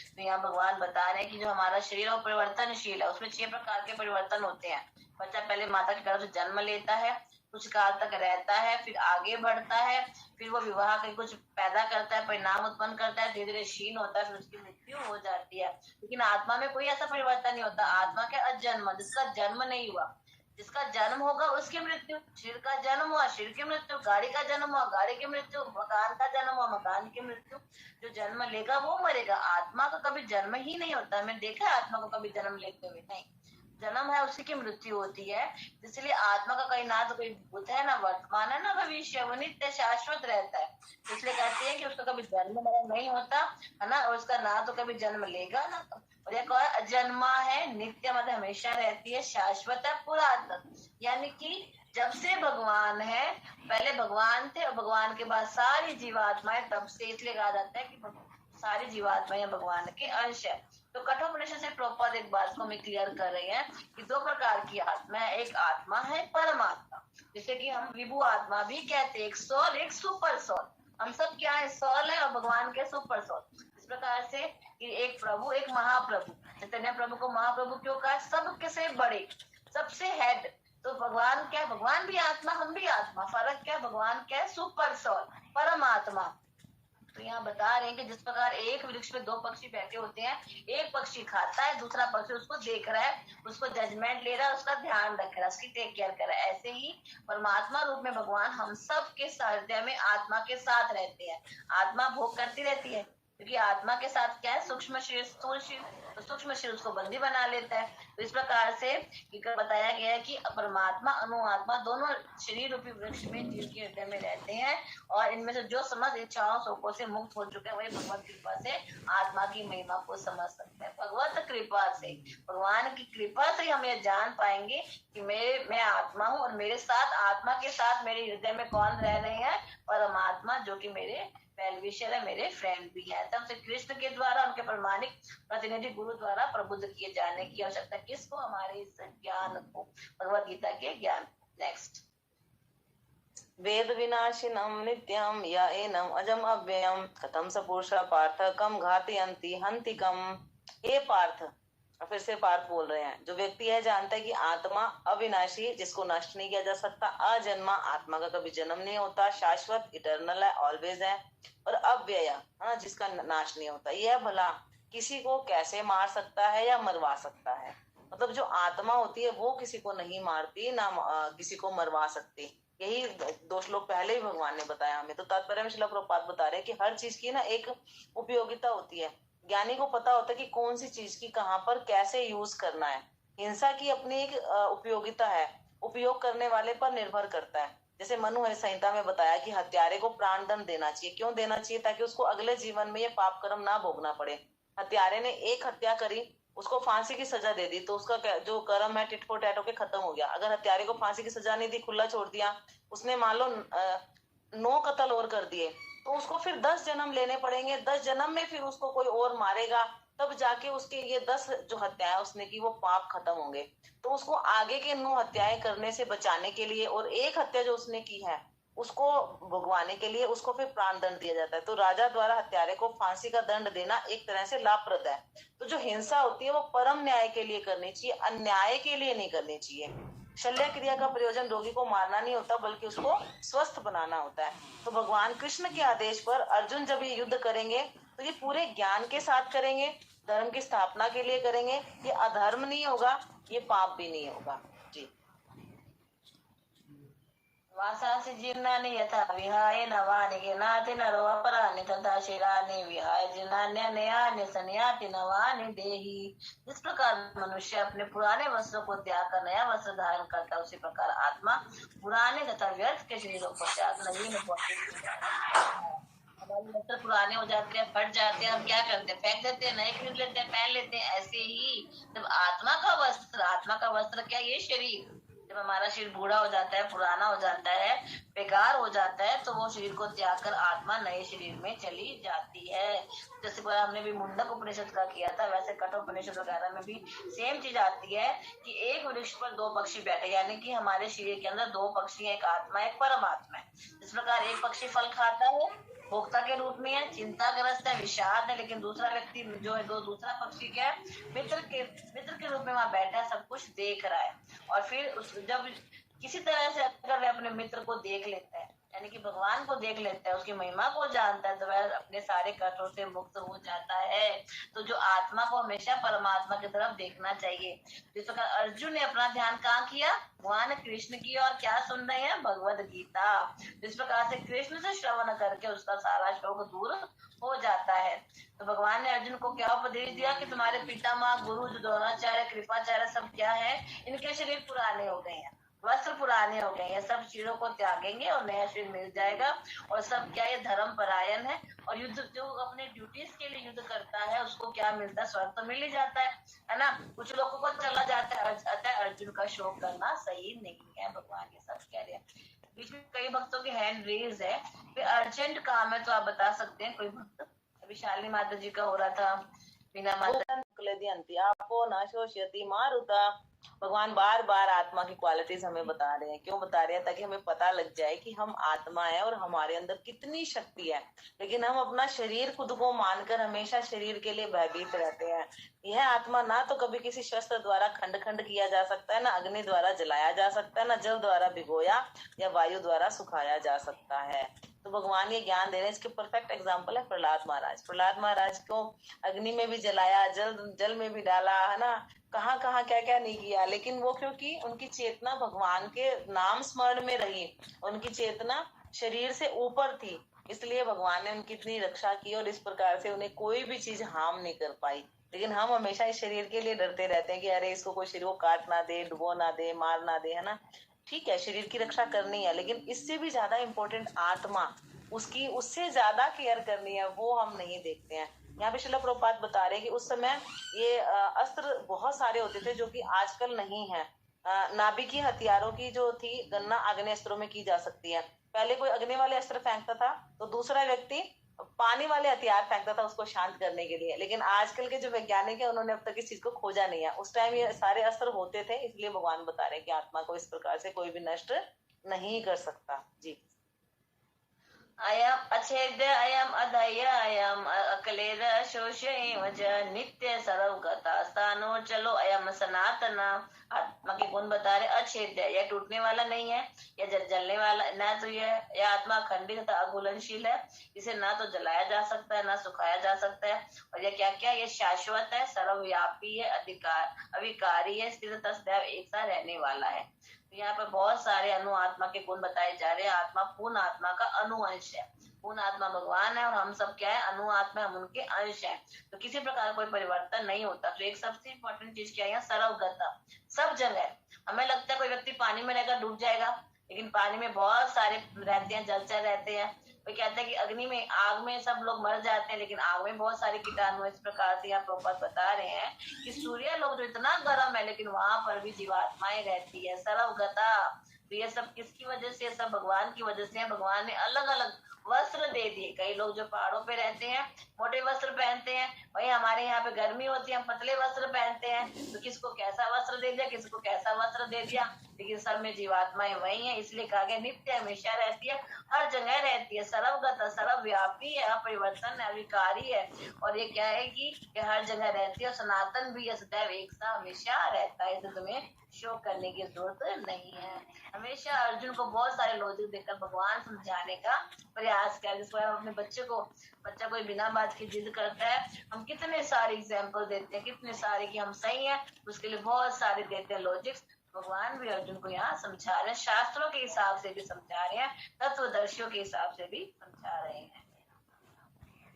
A: तो यहाँ भगवान बता रहे हैं कि जो हमारा शरीर है वो परिवर्तनशील है, उसमें 6 प्रकार के परिवर्तन होते हैं। बच्चा पहले माता की तरफ से जन्म लेता है, कुछ काल तक रहता है, फिर आगे बढ़ता है, फिर वो विवाह के कुछ पैदा करता है, परिणाम उत्पन्न करता है, धीरे धीरे क्षीण होता है, फिर उसकी मृत्यु हो जाती है। लेकिन आत्मा में कोई ऐसा परिवर्तन नहीं होता। आत्मा के अजन्म, जिसका जन्म नहीं हुआ, जिसका जन्म होगा उसकी मृत्यु, शरीर का जन्म हुआ शरीर की मृत्यु, गाड़ी का जन्म हुआ गाड़ी की मृत्यु, मकान का जन्म हुआ मकान की मृत्यु। जो जन्म लेगा वो मरेगा। आत्मा का कभी जन्म ही नहीं होता। मैंने देखा है आत्मा को कभी जन्म लेते हुए? नहीं। जन्म है उसी की मृत्यु होती है। इसलिए आत्मा का कहीं ना तो कोई भूत है, ना वर्तमान है, ना भविष्य। वो नित्य शाश्वत रहता है। इसलिए कहते हैं कि उसका कभी जन्म मरण नहीं होता, है ना, और उसका ना तो कभी जन्म लेगा ना। और एक और अजन्मा है, नित्य मतलब हमेशा रहती है, शाश्वत है, पुरातन। यानी कि जब से भगवान है, पहले भगवान थे और भगवान के बाद सारी जीवात्माएं तब से। इसलिए कहा जाता है कि सारी जीवात्माएं भगवान के अंश है। तो कठोपनिषद से प्रॉपर एक बात को मैं क्लियर कर रही है कि दो प्रकार की आत्मा है। एक आत्मा है परमात्मा, जिसे कि हम विभु आत्मा भी कहते हैं। एक सोल, एक सुपर सोल। हम सब क्या है? सोल है, और भगवान के सुपर सोल। इस प्रकार से कि एक प्रभु, एक महाप्रभु। चैतन्य प्रभु को महाप्रभु क्यों कहा? सबके से बड़े, सबसे हेड। तो भगवान क्या है? भगवान भी आत्मा, हम भी आत्मा। फर्क क्या है? भगवान क्या है? सुपर सोल, परमात्मा। तो यहाँ बता रहे हैं कि जिस प्रकार एक वृक्ष पे दो पक्षी बैठे होते हैं, एक पक्षी खाता है, दूसरा पक्षी उसको देख रहा है, उसको जजमेंट ले रहा है, उसका ध्यान रख रहा है, उसकी टेक केयर कर रहा है। ऐसे ही परमात्मा रूप में भगवान हम सब के हृदय में आत्मा के साथ रहते हैं। आत्मा भोग करती रहती है, क्योंकि आत्मा के साथ क्या है? सूक्ष्म शरीर, स्थूल शरीर। तो सूक्ष्म शरीर उसको बंदी बना लेता है। तो इस प्रकार से बताया गया है कि परमात्मा अनुआत्मा दोनों शरीर रूपी वृक्ष में जीव के हृदय में रहते हैं। और इनमें से जो समझ इच्छाओं शोकों से मुक्त हो चुके हैं, वही भगवत कृपा से आत्मा की महिमा को समझ सकते हैं। भगवत कृपा से, भगवान की कृपा से हम ये जान पाएंगे कि मैं आत्मा हूँ, और मेरे साथ, आत्मा के साथ मेरे हृदय में कौन रह रहे हैं? परमात्मा, जो कि मेरे वेलविशर है, मेरे फ्रेंड भी है। तब से कृष्ण के द्वारा, उनके प्रमाणिक प्रतिनिधि गुरु द्वारा प्रबुद्ध किए जाने की आवश्यकता किसको? हमारे इस ज्ञान को, भगवत गीता के ज्ञान। नेक्स्ट।
B: वेद विनाशिनम नित्यम या एनम अजम अव्ययम कथम स पुरुषा पार्थ कम घातयन्ति हन्तिकम। हे पार्थ, और फिर से पार्थ बोल रहे हैं, जो व्यक्ति यह जानता है कि आत्मा अविनाशी, जिसको नष्ट नहीं किया जा सकता, अजन्मा, आत्मा का कभी जन्म नहीं होता, शाश्वत, इटर्नल है, ऑलवेज है, और अव्यय, जिसका नाश नहीं होता, यह भला किसी को कैसे मार सकता है या मरवा सकता है? मतलब जो आत्मा होती है वो किसी को नहीं मारती, ना किसी को मरवा सकती। यही दो श्लोक पहले ही भगवान ने बताया हमें। तो तात्पर्य में श्रील प्रभुपाद बता रहे हैं कि हर चीज की ना एक उपयोगिता होती है। ज्ञानी को पता होता है कि कौन सी चीज की कहाँ पर कैसे यूज करना है। हिंसा की अपनी एक उपयोगिता है, उपयोग करने वाले पर निर्भर करता है। जैसे मनु संहिता में बताया कि हत्यारे को प्राण दंड देना चाहिए। क्यों देना चाहिए? ताकि उसको अगले जीवन में ये पाप कर्म ना भोगना पड़े। हत्यारे ने एक हत्या करी, उसको फांसी की सजा दे दी, तो उसका जो कर्म है टिट फॉर टैट होके खत्म हो गया। अगर हत्यारे को फांसी की सजा नहीं दी, खुला छोड़ दिया, उसने मान लो 9 कत्ल और कर दिए, तो उसको फिर 10 जन्म लेने पड़ेंगे। 10 जन्म में फिर उसको कोई और मारेगा, तब जाके उसके ये 10 जो हत्याएं उसने की वो पाप खत्म होंगे। तो उसको आगे के 9 हत्याएं करने से बचाने के लिए, और एक हत्या जो उसने की है उसको भुगवाने के लिए, उसको फिर प्राण दंड दिया जाता है। तो राजा द्वारा हत्यारे को फांसी का दंड देना एक तरह से लाभप्रद है। तो जो हिंसा होती है वो परम न्याय के लिए करनी चाहिए, अन्याय के लिए नहीं करनी चाहिए। शल्य क्रिया का प्रयोजन रोगी को मारना नहीं होता, बल्कि उसको स्वस्थ बनाना होता है। तो भगवान कृष्ण के आदेश पर अर्जुन जब ये युद्ध करेंगे तो ये पूरे ज्ञान के साथ करेंगे, धर्म की स्थापना के लिए करेंगे। ये अधर्म नहीं होगा, ये पाप भी नहीं होगा। जी।
A: वासांसि जीर्णानि यथा विहाय नवानि गृह्णाति नरो अपराणि तथा शिरानि विहाय जीर्णान्यनयानि संयाति नवानि देहि। जिस प्रकार मनुष्य अपने पुराने वस्त्रों को त्याग कर नया वस्त्र धारण करता है, उसी प्रकार आत्मा पुराने तथा व्यर्थ के शरीरों को त्याग नवीन हमारे वस्त्र पुराने हो जाते हैं, फट जाते हैं, हम क्या करते हैं? फेंक देते हैं, नए खरीद लेते हैं, पहन लेते हैं। ऐसे ही जब आत्मा का वस्त्र क्या? ये शरीर। जब हमारा शरीर बूढ़ा हो जाता है, पुराना हो जाता है, बेकार हो जाता है, तो वो शरीर को त्याग कर आत्मा नए शरीर में चली जाती है। जैसे हमने भी मुंडक उपनिषद का किया था, वैसे कठोपनिषद वगैरह में भी सेम चीज आती है कि एक वृक्ष पर दो पक्षी बैठे, यानी कि हमारे शरीर के अंदर दो पक्षी हैं, एक आत्मा एक परमात्मा है। इस प्रकार एक पक्षी फल खाता है, भोक्ता के रूप में है, चिंताग्रस्त है, विषाद है, लेकिन दूसरा व्यक्ति जो है, दूसरा पक्षी क्या है? मित्र के रूप में वहां बैठा है, सब कुछ देख रहा है। और फिर जब किसी तरह से अगर वह अपने मित्र को देख लेता है, यानी कि भगवान को देख लेता है, उसकी महिमा को जानता है, तो वह अपने सारे कष्टों से मुक्त हो जाता है। तो जो आत्मा को हमेशा परमात्मा की तरफ देखना चाहिए। जिस प्रकार अर्जुन ने अपना ध्यान कहाँ किया, भगवान कृष्ण की, और क्या सुन रहे हैं, भगवद गीता। जिस प्रकार से कृष्ण से श्रवण करके उसका सारा शोक दूर हो जाता है। तो भगवान ने अर्जुन को क्या उपदेश दिया कि तुम्हारे पितामह, गुरु, जो द्रोणाचार्य, कृपाचार्य सब क्या है, इनके शरीर पुराने हो गए हैं, वस्त्र पुराने हो गए हैं, सब चीजों को त्यागेंगे और नया शरीर मिल जाएगा। और सब क्या, ये धर्म परायण है। और युद्ध, जो अपने ड्यूटीज के लिए युद्ध करता है उसको क्या मिलता है, स्वर्ग तो मिल ही जाता है ना। कुछ लोगों को चला जाता है, अतः अर्जुन का शोक करना सही नहीं है, भगवान ये सब कह रहे हैं। बीच में कई भक्तों की हैंड रेज है, फिर अर्जेंट काम है तो आप बता सकते हैं कोई भक्त। अभी शालिनी माता जी का हो रहा था, मीना माता।
B: आपको न शोष्यति मारुता। भगवान बार बार आत्मा की क्वालिटीज हमें बता रहे हैं। क्यों बता रहे हैं? ताकि हमें पता लग जाए कि हम आत्मा है और हमारे अंदर कितनी शक्ति है। लेकिन हम अपना शरीर खुद को मानकर हमेशा शरीर के लिए भयभीत रहते हैं। यह आत्मा ना तो कभी किसी शस्त्र द्वारा खंड खंड किया जा सकता है, ना अग्नि द्वारा जलाया जा सकता है, ना जल द्वारा भिगोया या वायु द्वारा सुखाया जा सकता है। तो भगवान ये ज्ञान दे रहे हैं। इसके परफेक्ट एग्जाम्पल है प्रहलाद महाराज। प्रहलाद महाराज को अग्नि में भी जलाया, जल में भी डाला, है ना, कहाँ कहाँ क्या क्या नहीं किया। लेकिन वो क्योंकि उनकी चेतना भगवान के नाम स्मरण में रही, उनकी चेतना शरीर से ऊपर थी, इसलिए भगवान ने उनकी इतनी रक्षा की और इस प्रकार से उन्हें कोई भी चीज हार्म नहीं कर पाई। लेकिन हम हमेशा इस शरीर के लिए डरते रहते हैं कि अरे इसको कोई शरीर को काट ना दे, डुबो ना दे, मार ना दे, है ना। ठीक है, शरीर की रक्षा करनी है, लेकिन इससे भी ज्यादा इम्पोर्टेंट आत्मा, उसकी उससे ज्यादा केयर करनी है, वो हम नहीं देखते हैं। यहाँ पे श्रील प्रभुपाद बता रहे हैं कि उस समय ये अस्त्र बहुत सारे होते थे जो कि आजकल नहीं है। नाभिकीय हथियारों की जो थी गणना अग्नि अस्त्रों में की जा सकती है। पहले कोई अग्नि वाले अस्त्र फेंकता था तो दूसरा व्यक्ति पानी वाले हथियार फेंकता था उसको शांत करने के लिए। लेकिन आजकल के जो वैज्ञानिक है उन्होंने अब तक इस चीज को खोजा नहीं है। उस टाइम ये सारे अस्त्र होते थे, इसलिए भगवान बता रहे हैं कि आत्मा को इस प्रकार से कोई भी नष्ट नहीं कर सकता। जी।
A: अयम अछेद्य अयम अधय अयम अकलेर शोषेव च नित्य सर्वगता स्थानो चलो अयम सनातन। आत्मा के गुण बता रहे। अछेद्य, यह टूटने वाला नहीं है, यह जलने वाला ना, तो यह आत्मा अखंडित तथा अघुलनशील है। इसे ना तो जलाया जा सकता है, ना सुखाया जा सकता है। और यह क्या क्या, यह शाश्वत है, सर्वव्यापी है, अधिकार अविकारी है, स्थिर तथा सदैव एक साथ रहने वाला है। तो यहाँ पर बहुत सारे अनु आत्मा के गुण बताए जा रहे हैं। आत्मा पूर्ण आत्मा का अनुअंश है। पूर्ण आत्मा भगवान है और हम सब क्या है, अनु आत्मा, हम उनके अंश हैं। तो किसी प्रकार कोई परिवर्तन नहीं होता। तो एक सबसे इम्पोर्टेंट चीज क्या है, सर्वगता, सब जगह। हमें लगता है कोई व्यक्ति पानी में रहकर डूब जाएगा, लेकिन पानी में बहुत सारे रहते हैं, जलचर रहते हैं। कोई कहता है कि अग्नि में, आग में सब लोग मर जाते हैं, लेकिन आग में बहुत सारे कीटाणु। इस प्रकार से यहाँ प्रभुपाद बता रहे हैं कि सूर्य लोग जो इतना गर्म है, लेकिन वहां पर भी जीवात्माएं रहती है, सर्वगता। तो ये सब किसकी वजह से, सब भगवान की वजह से है। भगवान ने अलग अलग वस्त्र दे दिए। कई लोग जो पहाड़ों पे रहते हैं मोटे वस्त्र पहनते हैं, वही हमारे यहाँ पे गर्मी होती है, हम पतले वस्त्र पहनते हैं। तो किसको कैसा वस्त्र दे दिया, किसको कैसा वस्त्र दे दिया, लेकिन सब में जीवात्माएं वही है। इसलिए कहा गया नित्य, हमेशा रहती है, हर जगह रहती है, सर्वगत, सर्वव्यापी है, अपरिवर्तन है, अविकारी है। और ये क्या है कि हर जगह रहती है, और सनातन भी है, सदैव एक सा हमेशा रहता है। तो तुम्हें शोक करने की जरूरत नहीं है। हमेशा अर्जुन को बहुत सारे लॉजिक देकर भगवान समझाने का प्रयास कर। जिसको अपने बच्चा कोई बिना बात की जिद करता है, हम कितने सारे एग्जाम्पल देते हैं, कितने सारे कि हम सही हैं, उसके लिए बहुत सारे देते हैं लॉजिक्स। भगवान भी अर्जुन को यहाँ समझा रहे हैं, शास्त्रों के हिसाब से भी समझा रहे हैं, तत्वदर्शियों के हिसाब से भी समझा रहे हैं।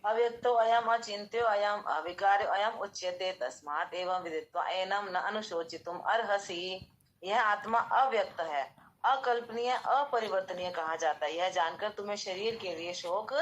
B: अव्यक्तो अयम अचिंत्यो अयम अविकार्यो अयम उच्यते तस्मात् एवं विदित्वा एनम न अनुशोचितुम अर्हसि। यह आत्मा अव्यक्त है, अकल्पनीय, अपरिवर्तनीय कहा जाता है। यह जानकर तुम्हें शरीर के लिए शोक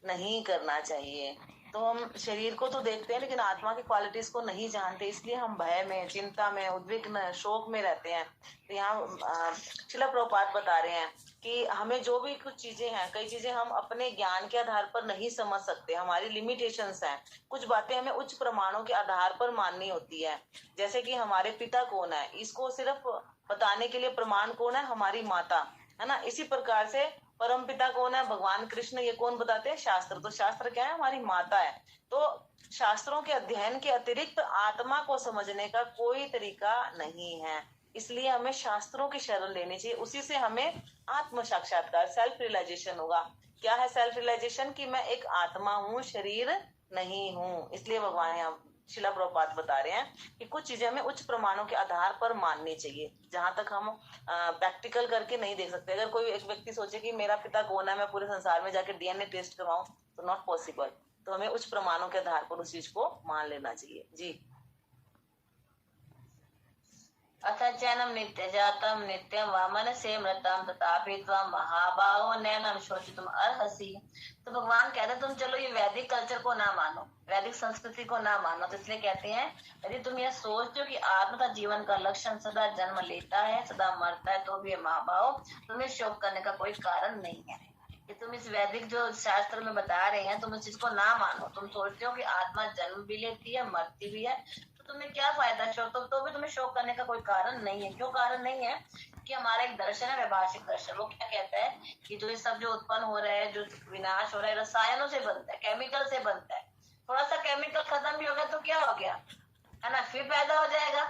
B: नहीं करना चाहिए। तो हम शरीर को तो देखते हैं लेकिन आत्मा की क्वालिटीज को नहीं जानते, इसलिए हम भय में, चिंता में, उद्विग्न, शोक में रहते हैं। तो यहाँ श्रील प्रभुपाद बता रहे हैं कि हमें जो भी कुछ चीजें हैं, कई चीजें हम अपने ज्ञान के आधार पर नहीं समझ सकते, हमारी लिमिटेशंस हैं। कुछ बातें हमें उच्च प्रमाणों के आधार पर माननी होती है। जैसे कि हमारे पिता कौन है, इसको सिर्फ बताने के लिए प्रमाण कौन है, हमारी माता, है ना। इसी प्रकार से परम पिता कौन है, भगवान कृष्ण, ये कौन बताते हैं, शास्त्र। तो शास्त्र क्या है, हमारी माता है। तो शास्त्रों के अध्ययन के अतिरिक्त आत्मा को समझने का कोई तरीका नहीं है। इसलिए हमें शास्त्रों की शरण लेनी चाहिए, उसी से हमें आत्म साक्षात्कार, सेल्फ रियलाइजेशन होगा। क्या है सेल्फ रियलाइजेशन? कि मैं एक आत्मा हूँ, शरीर नहीं हूँ। इसलिए भगवान यहाँ शिला प्रभुपाद बता रहे हैं कि कुछ चीजें हमें उच्च प्रमाणों के आधार पर माननी चाहिए, जहां तक हम प्रैक्टिकल करके नहीं देख सकते। अगर कोई एक व्यक्ति सोचे कि मेरा पिता कौन है, मैं पूरे संसार में जाकर डीएनए टेस्ट करवाऊं, तो नॉट पॉसिबल। तो हमें उच्च प्रमाणों के आधार पर उस चीज को मान लेना चाहिए। जी।
A: अथ चैनम नित्य जातम नित्यम वामन से मृतम तथापि त्वं महाबाहो नैनम शोचितुम अर्हसि। तो भगवान कहते हैं तुम चलो ये वैदिक कल्चर को ना मानो, वैदिक संस्कृति को ना मानो। तो इसलिए कहते हैं यदि तुम यह सोचते हो कि आत्मा का जीवन का लक्षण सदा जन्म लेता है, सदा मरता है, तो भी महाबाहो तुम्हें शोक करने का कोई कारण नहीं है। कि तुम इस वैदिक जो शास्त्र में बता रहे हैं, तुम इस चीज को ना मानो। तुम सोचते हो कि आत्मा जन्म भी लेती है, मरती भी है, तो तुम्हें क्या फायदा शोक? तो भी तुम्हें शोक करने का कोई कारण नहीं है। क्यों कारण नहीं है? कि हमारा एक दर्शन है, वैभाषिक दर्शन। वो क्या कहता है कि जो ये सब जो उत्पन्न हो रहा है, जो विनाश हो रहा है, रसायनों से बनता है, केमिकल से बनता है। थोड़ा सा केमिकल खत्म भी हो गया तो क्या हो गया, है ना, फिर पैदा हो जाएगा,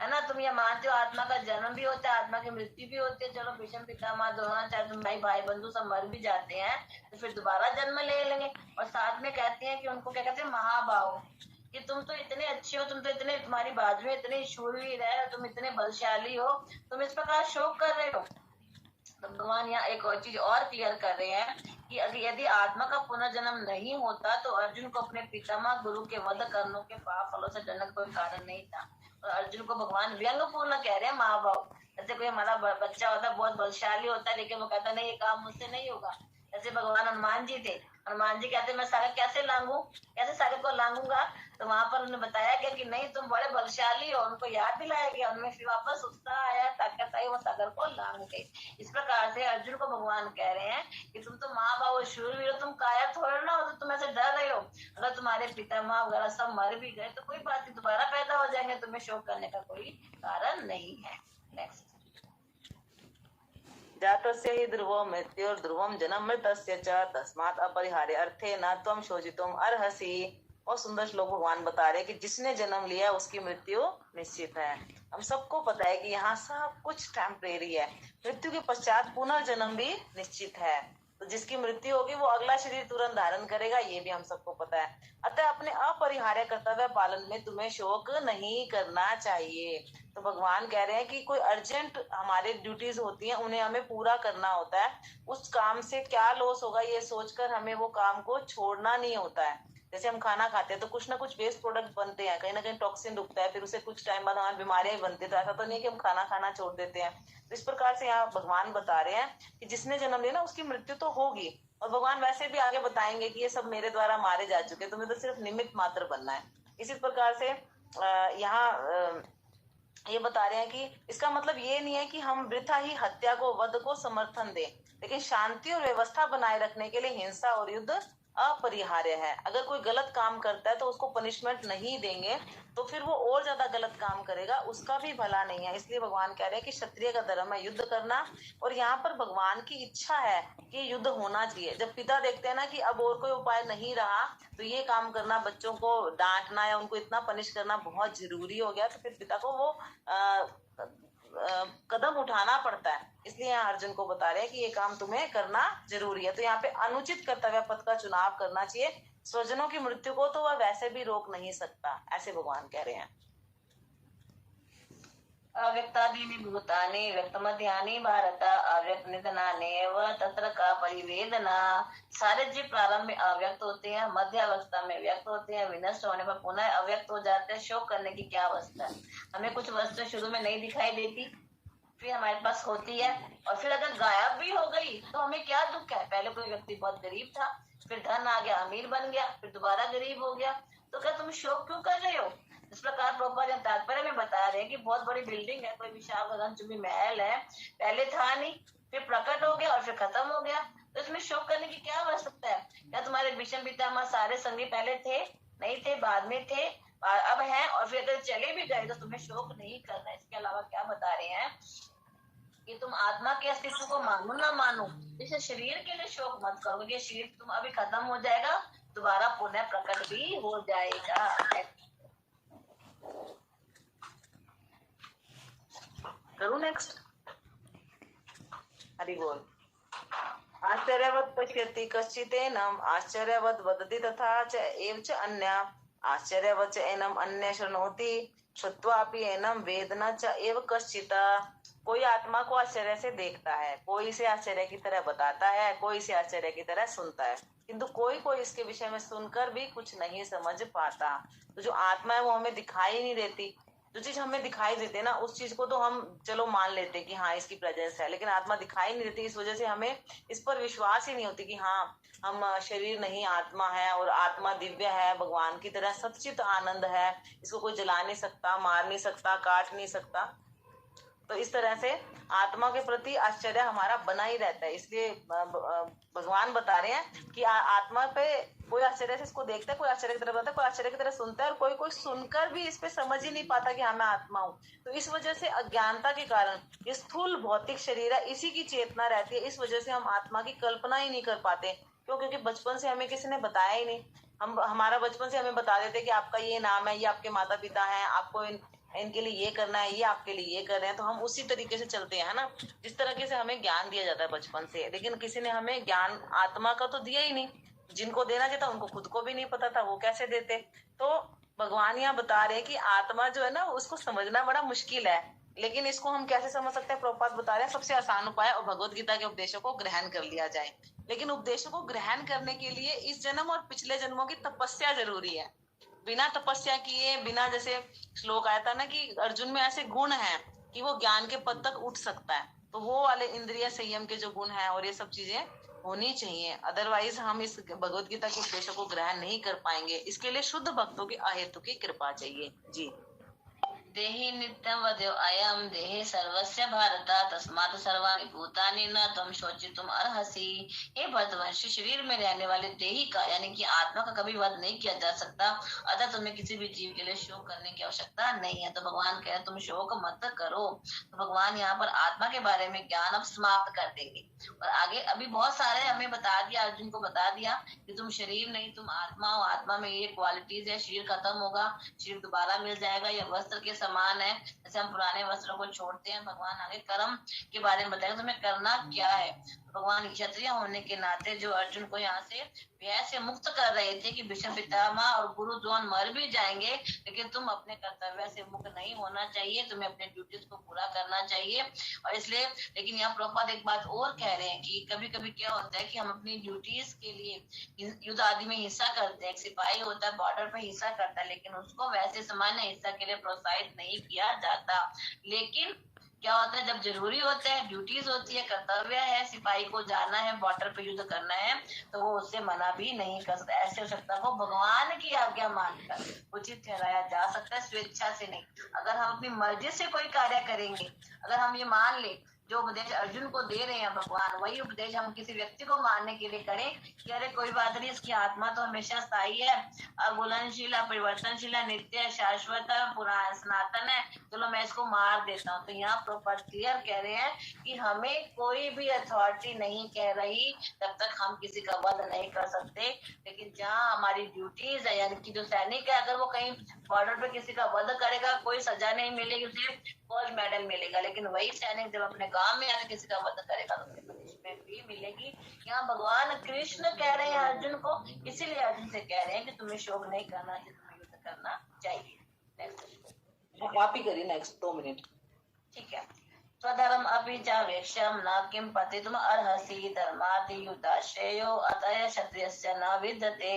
A: है ना। तुम ये मानते हो आत्मा का जन्म भी होता है, आत्मा की मृत्यु भी होती है। चलो भीष्म पितामह द्रोणाचार्य, तुम भाई भाई बंधु सब मर भी जाते हैं, तो फिर दोबारा जन्म ले लेंगे। और साथ में कहते हैं कि उनको क्या कहते हैं, महाबाहो, कि तुम तो इतने अच्छे हो, तुम तो इतने, तुम्हारी बाजू में इतने शूरवीर है, तुम इतने बलशाली हो, तुम इस प्रकार शोक कर रहे हो। तो भगवान यहाँ एक और चीज और क्लियर कर रहे हैं कि यदि आत्मा का पुनर्जन्म नहीं होता तो अर्जुन को अपने पितामह गुरु के वध करने के पाप फलों से डरने का कोई कारण नहीं था। और अर्जुन को भगवान व्यंग पूर्ण कह रहे हैं, महाभाव। जैसे कोई हमारा बच्चा होता है, बहुत बलशाली होता है, लेकिन वो कहता नहीं ये काम मुझसे नहीं होगा। जैसे भगवान हनुमान जी थे, हनुमान जी कहते मैं सागर कैसे लांगू, कैसे सागर को लांगूंगा। तो वहां पर उन्हें बताया गया कि नहीं तुम बड़े बलशाली हो, उनको याद दिलाया गया, उनमें फिर वापस उत्साह आया, ताकत आई, वो सागर को लांग गए। इस प्रकार से अर्जुन को भगवान कह रहे हैं कि तुम तो महाबाहो शूरवीर हो, तुम कायर थोड़े ना हो, तो तुम ऐसे डर रहे हो। अगर तुम्हारे पितामह वगैरह सब मर भी गए तो कोई बात नहीं, दोबारा पैदा हो जाएंगे, तुम्हें शोक करने का कोई कारण नहीं है। नेक्स्ट।
B: जातस्य हि ध्रुवो मृत्युर् ध्रुवम जन्म मृतस्य च तस्मात् अपरिहार्य अर्थे न त्वं शोचितुम अर्हसि। और सुंदर श्लोक भगवान बता रहे कि जिसने जन्म लिया उसकी मृत्यु निश्चित है। हम सबको पता है कि यहाँ सब कुछ टेम्परेरी है, मृत्यु के पश्चात पुनर्जन्म भी निश्चित है। तो जिसकी मृत्यु होगी वो अगला शरीर तुरंत धारण करेगा, ये भी हम सबको पता है। अतः अपने अपरिहार्य कर्तव्य पालन में तुम्हें शोक नहीं करना चाहिए। तो भगवान कह रहे हैं कि कोई अर्जेंट हमारे ड्यूटीज होती हैं, उन्हें हमें पूरा करना होता है। उस काम से क्या लॉस होगा ये सोचकर हमें वो काम को छोड़ना नहीं होता है। जैसे हम खाना खाते हैं तो कुछ ना कुछ वेस्ट प्रोडक्ट बनते हैं, कहीं ना कहीं टॉक्सिन रुकता है, फिर उसे कुछ टाइम बाद हमारी बीमारियां भी बनती है। तो ऐसा तो नहीं है कि हम खाना खाना छोड़ देते हैं। तो इस प्रकार से यहाँ भगवान बता रहे हैं कि जिसने जन्म लिया ना उसकी मृत्यु तो होगी। और भगवान वैसे भी आगे बताएंगे कि ये सब मेरे द्वारा मारे जा चुके, तुम्हें तो सिर्फ निमित्त मात्र बनना है। इसी प्रकार से यहाँ ये बता रहे हैं कि इसका मतलब ये नहीं है कि हम वृथा ही हत्या को, वध को समर्थन दें, लेकिन शांति और व्यवस्था बनाए रखने के लिए हिंसा और युद्ध अपरिहार्य है। अगर कोई गलत काम करता है तो उसको पनिशमेंट नहीं देंगे तो फिर वो और ज्यादा गलत काम करेगा, उसका भी भला नहीं है। इसलिए भगवान कह रहे हैं कि क्षत्रिय का धर्म है युद्ध करना। और यहाँ पर भगवान की इच्छा है कि युद्ध होना चाहिए। जब पिता देखते हैं ना कि अब और कोई उपाय नहीं रहा, तो ये काम करना, बच्चों को डांटना या उनको इतना पनिश करना बहुत जरूरी हो गया, तो फिर पिता को वो कदम उठाना पड़ता है। इसलिए यहाँ अर्जुन को बता रहे हैं कि ये काम तुम्हें करना जरूरी है। तो यहाँ पे अनुचित कर्तव्य पथ का चुनाव करना चाहिए। स्वजनों की मृत्यु को तो वह वैसे भी रोक नहीं सकता, ऐसे भगवान कह रहे हैं।
A: अव्यक्तादीनि भूतानि व्यक्तमध्यानि भारत अव्यक्त निधनानेव तत्र का परिवेदना। सारे जीव प्रारंभ में अव्यक्त होते हैं, मध्य अवस्था में व्यक्त होते हैं, विनष्ट होने पर पुनः अव्यक्त हो जाते हैं। शोक करने की क्या अवस्था है? हमें कुछ वस्तु शुरू में नहीं दिखाई देती, फिर हमारे पास होती है, और फिर अगर गायब भी हो गई तो हमें क्या दुख है? पहले कोई व्यक्ति बहुत गरीब था, फिर धन आ गया, अमीर बन गया, फिर दोबारा गरीब हो गया, तो क्या तुम शोक क्यों कर रहे हो? इस प्रकार प्रभुपाद तात्पर्य में बता रहे हैं कि बहुत बड़ी बिल्डिंग है, कोई विशाल गगनचुंबी महल है, पहले था नहीं, फिर प्रकट हो गया और फिर खत्म हो गया, तो इसमें शोक करने की क्या आवश्यकता है? क्या तुम्हारे भीष्म पितामह सारे संगी पहले थे? नहीं थे, बाद में थे, अब हैं, और फिर अगर चले भी गए तो तुम्हें शोक नहीं करना। इसके अलावा क्या बता रहे हैं कि तुम आत्मा के अस्तित्व को मानो ना मानो, इसे शरीर के लिए शोक मत करो, ये शरीर तुम अभी खत्म हो जाएगा, दोबारा पुनः प्रकट भी हो जाएगा।
B: करूँ नेक्स्ट? हरि बोल। आश्चर्यवत् पश्यति कश्चिदेनम् आश्चर्यवत् वदति तथा च एव च अन्या आश्चर्यवत् च एनम् अन्य शृणोति श्रुत्वापि एनम् वेद न च एव कश्चित्। कोई आत्मा को आश्चर्य से देखता है, कोई इसे आश्चर्य की तरह बताता है, कोई इसे आश्चर्य की तरह सुनता है, किंतु कोई कोई इसके विषय में सुनकर भी कुछ नहीं समझ पाता। तो जो आत्मा है वो हमें दिखाई नहीं देती। जो चीज हमें दिखाई देती है ना, उस चीज को तो हम चलो मान लेते हैं कि हाँ इसकी प्रेजेंस है, लेकिन आत्मा दिखाई नहीं देती। इस वजह से हमें इस पर विश्वास ही नहीं होती कि हाँ हम शरीर नहीं आत्मा है और आत्मा दिव्य है, भगवान की तरह सच्चित आनंद है, इसको कोई जला नहीं सकता, मार नहीं सकता, काट नहीं सकता। तो इस तरह से आत्मा के प्रति आश्चर्य हमारा बना ही रहता है। इसलिए भगवान बता रहे हैं कि आत्मा पे कोई आश्चर्य से इसको देखता है, कोई आश्चर्य की तरह बताता है, कोई आश्चर्य की तरह सुनता है, और कोई कोई सुनकर भी इस पे समझ ही नहीं पाता कि हाँ मैं आत्मा हूँ। तो इस वजह से अज्ञानता के कारण ये स्थूल भौतिक शरीर है, इसी की चेतना रहती है। इस वजह से हम आत्मा की कल्पना ही नहीं कर पाते। क्यों? क्योंकि बचपन से हमें किसी ने बताया ही नहीं। हमारा बचपन से हमें बता देते कि आपका ये नाम है, ये आपके माता पिता हैं, आपको इनके लिए ये करना है, ये आपके लिए ये कर रहे हैं। तो हम उसी तरीके से चलते हैं ना, जिस तरीके से हमें ज्ञान दिया जाता है बचपन से। लेकिन किसी ने हमें ज्ञान आत्मा का तो दिया ही नहीं। जिनको देना चाहिए था उनको खुद को भी नहीं पता था, वो कैसे देते। तो भगवान यहाँ बता रहे हैं कि आत्मा जो है ना उसको समझना बड़ा मुश्किल है, लेकिन इसको हम कैसे समझ सकते हैं? प्रभुपाद बता रहे हैं सबसे आसान उपाय और भगवत गीता के उपदेशों को ग्रहण कर लिया जाए। लेकिन उपदेशों को ग्रहण करने के लिए इस जन्म और पिछले जन्मों की तपस्या जरूरी है। बिना तपस्या किए, बिना, जैसे श्लोक आया था ना कि अर्जुन में ऐसे गुण हैं कि वो ज्ञान के पद तक उठ सकता है, तो वो वाले इंद्रिय संयम के जो गुण हैं और ये सब चीजें होनी चाहिए। अदरवाइज हम इस भगवत गीता के उपदेशों को ग्रहण नहीं कर पाएंगे। इसके लिए शुद्ध भक्तों की अहेतु की कृपा चाहिए। जी।
A: देहि नित्यं वद्यो अयम देहि सर्वस्य भारत तस्मात् सर्वाणि भूतानि न त्वं शोचितुम अर्हसि। हे भरतवंशी, शरीर में रहने वाले देही का यानी कि आत्मा का कभी वध नहीं किया जा सकता, अतः तुम्हें किसी भी जीव के लिए शोक करने की आवश्यकता नहीं है। तो भगवान कह रहे तुम शोक मत करो। तो भगवान यहाँ पर आत्मा के बारे में ज्ञान अब समाप्त कर देंगे और आगे अभी बहुत सारे हमें बता दिया, अर्जुन को बता दिया कि तुम शरीर नहीं, तुम आत्मा हो। आत्मा में ये क्वालिटीज है, शरीर खत्म होगा, शरीर दोबारा मिल जाएगा, यह वस्त्र के समान है। जैसे हम पुराने वस्त्रों को छोड़ते हैं, भगवान आगे कर्म के बारे में बताएगा तुम्हें करना क्या है। भगवान क्षत्रिय होने के नाते जो अर्जुन को यहाँ से व्यय से मुक्त कर रहे थे कि भीष्म पितामह और गुरु द्रोण मर भी जाएंगे, लेकिन तुम अपने कर्तव्य से मुक्त नहीं होना चाहिए, तुम्हें अपने ड्यूटीज को पूरा करना चाहिए। और इसलिए, लेकिन यहाँ प्रभुपाद एक बात और कह रहे हैं कि कभी कभी क्या होता है कि हम अपनी ड्यूटीज के लिए युद्ध आदि में हिस्सा करते हैं। एक सिपाही होता है, बॉर्डर पे हिस्सा करता है, लेकिन उसको वैसे सामान्य हिस्सा के लिए प्रोत्साहित नहीं किया जाता। लेकिन क्या होता है, जब जरूरी होता है, ड्यूटीज होती है, कर्तव्य है, सिपाही को जाना है, बॉर्डर पे युद्ध करना है, तो वो उससे मना भी नहीं कर सकता। ऐसे आवश्यकता को भगवान की आज्ञा मानकर उचित ठहराया जा सकता है, स्वेच्छा से नहीं। अगर हम अपनी मर्जी से कोई कार्य करेंगे, अगर हम ये मान ले जो उपदेश अर्जुन को दे रहे हैं भगवान, वही उपदेश हम किसी व्यक्ति को मानने के लिए करें कि अरे कोई बात नहीं, इसकी आत्मा तो हमेशा स्थायी है, अगुलनशील, परिवर्तनशील, नित्य, शाश्वत, पुराण, सनातन है, चलो मैं इसको मार देता हूँ। तो यहाँ प्रॉपर क्लियर कह रहे हैं कि हमें कोई भी अथॉरिटी नहीं कह रही तब तक हम किसी का वध नहीं कर सकते। लेकिन जहाँ हमारी ड्यूटीज है, यानी कि जो सैनिक है, अगर वो कहीं बॉर्डर पे किसी का वध करेगा, कोई सजा नहीं मिलेगी, उसे फौज मेडल मिलेगा। लेकिन वही सैनिक जब अपने गांव में आकर किसी का वध करेगा तो उसे पनिशमेंट भी मिलेगी। यहाँ भगवान कृष्ण कह रहे हैं अर्जुन को, इसीलिए अर्जुन से कह रहे हैं कि तुम्हें शोक नहीं करना चाहिए, तुम्हें युद्ध करना चाहिए। नेक्स्ट
B: आप ही करिए, नेक्स्ट 2 मिनट।
A: ठीक है। स्वधर्म अपि च वेक्ष्यम न किम पतितुम अर्हसि धर्माति युद्धाश्रयो अतः क्षत्रियस्य न विद्यते।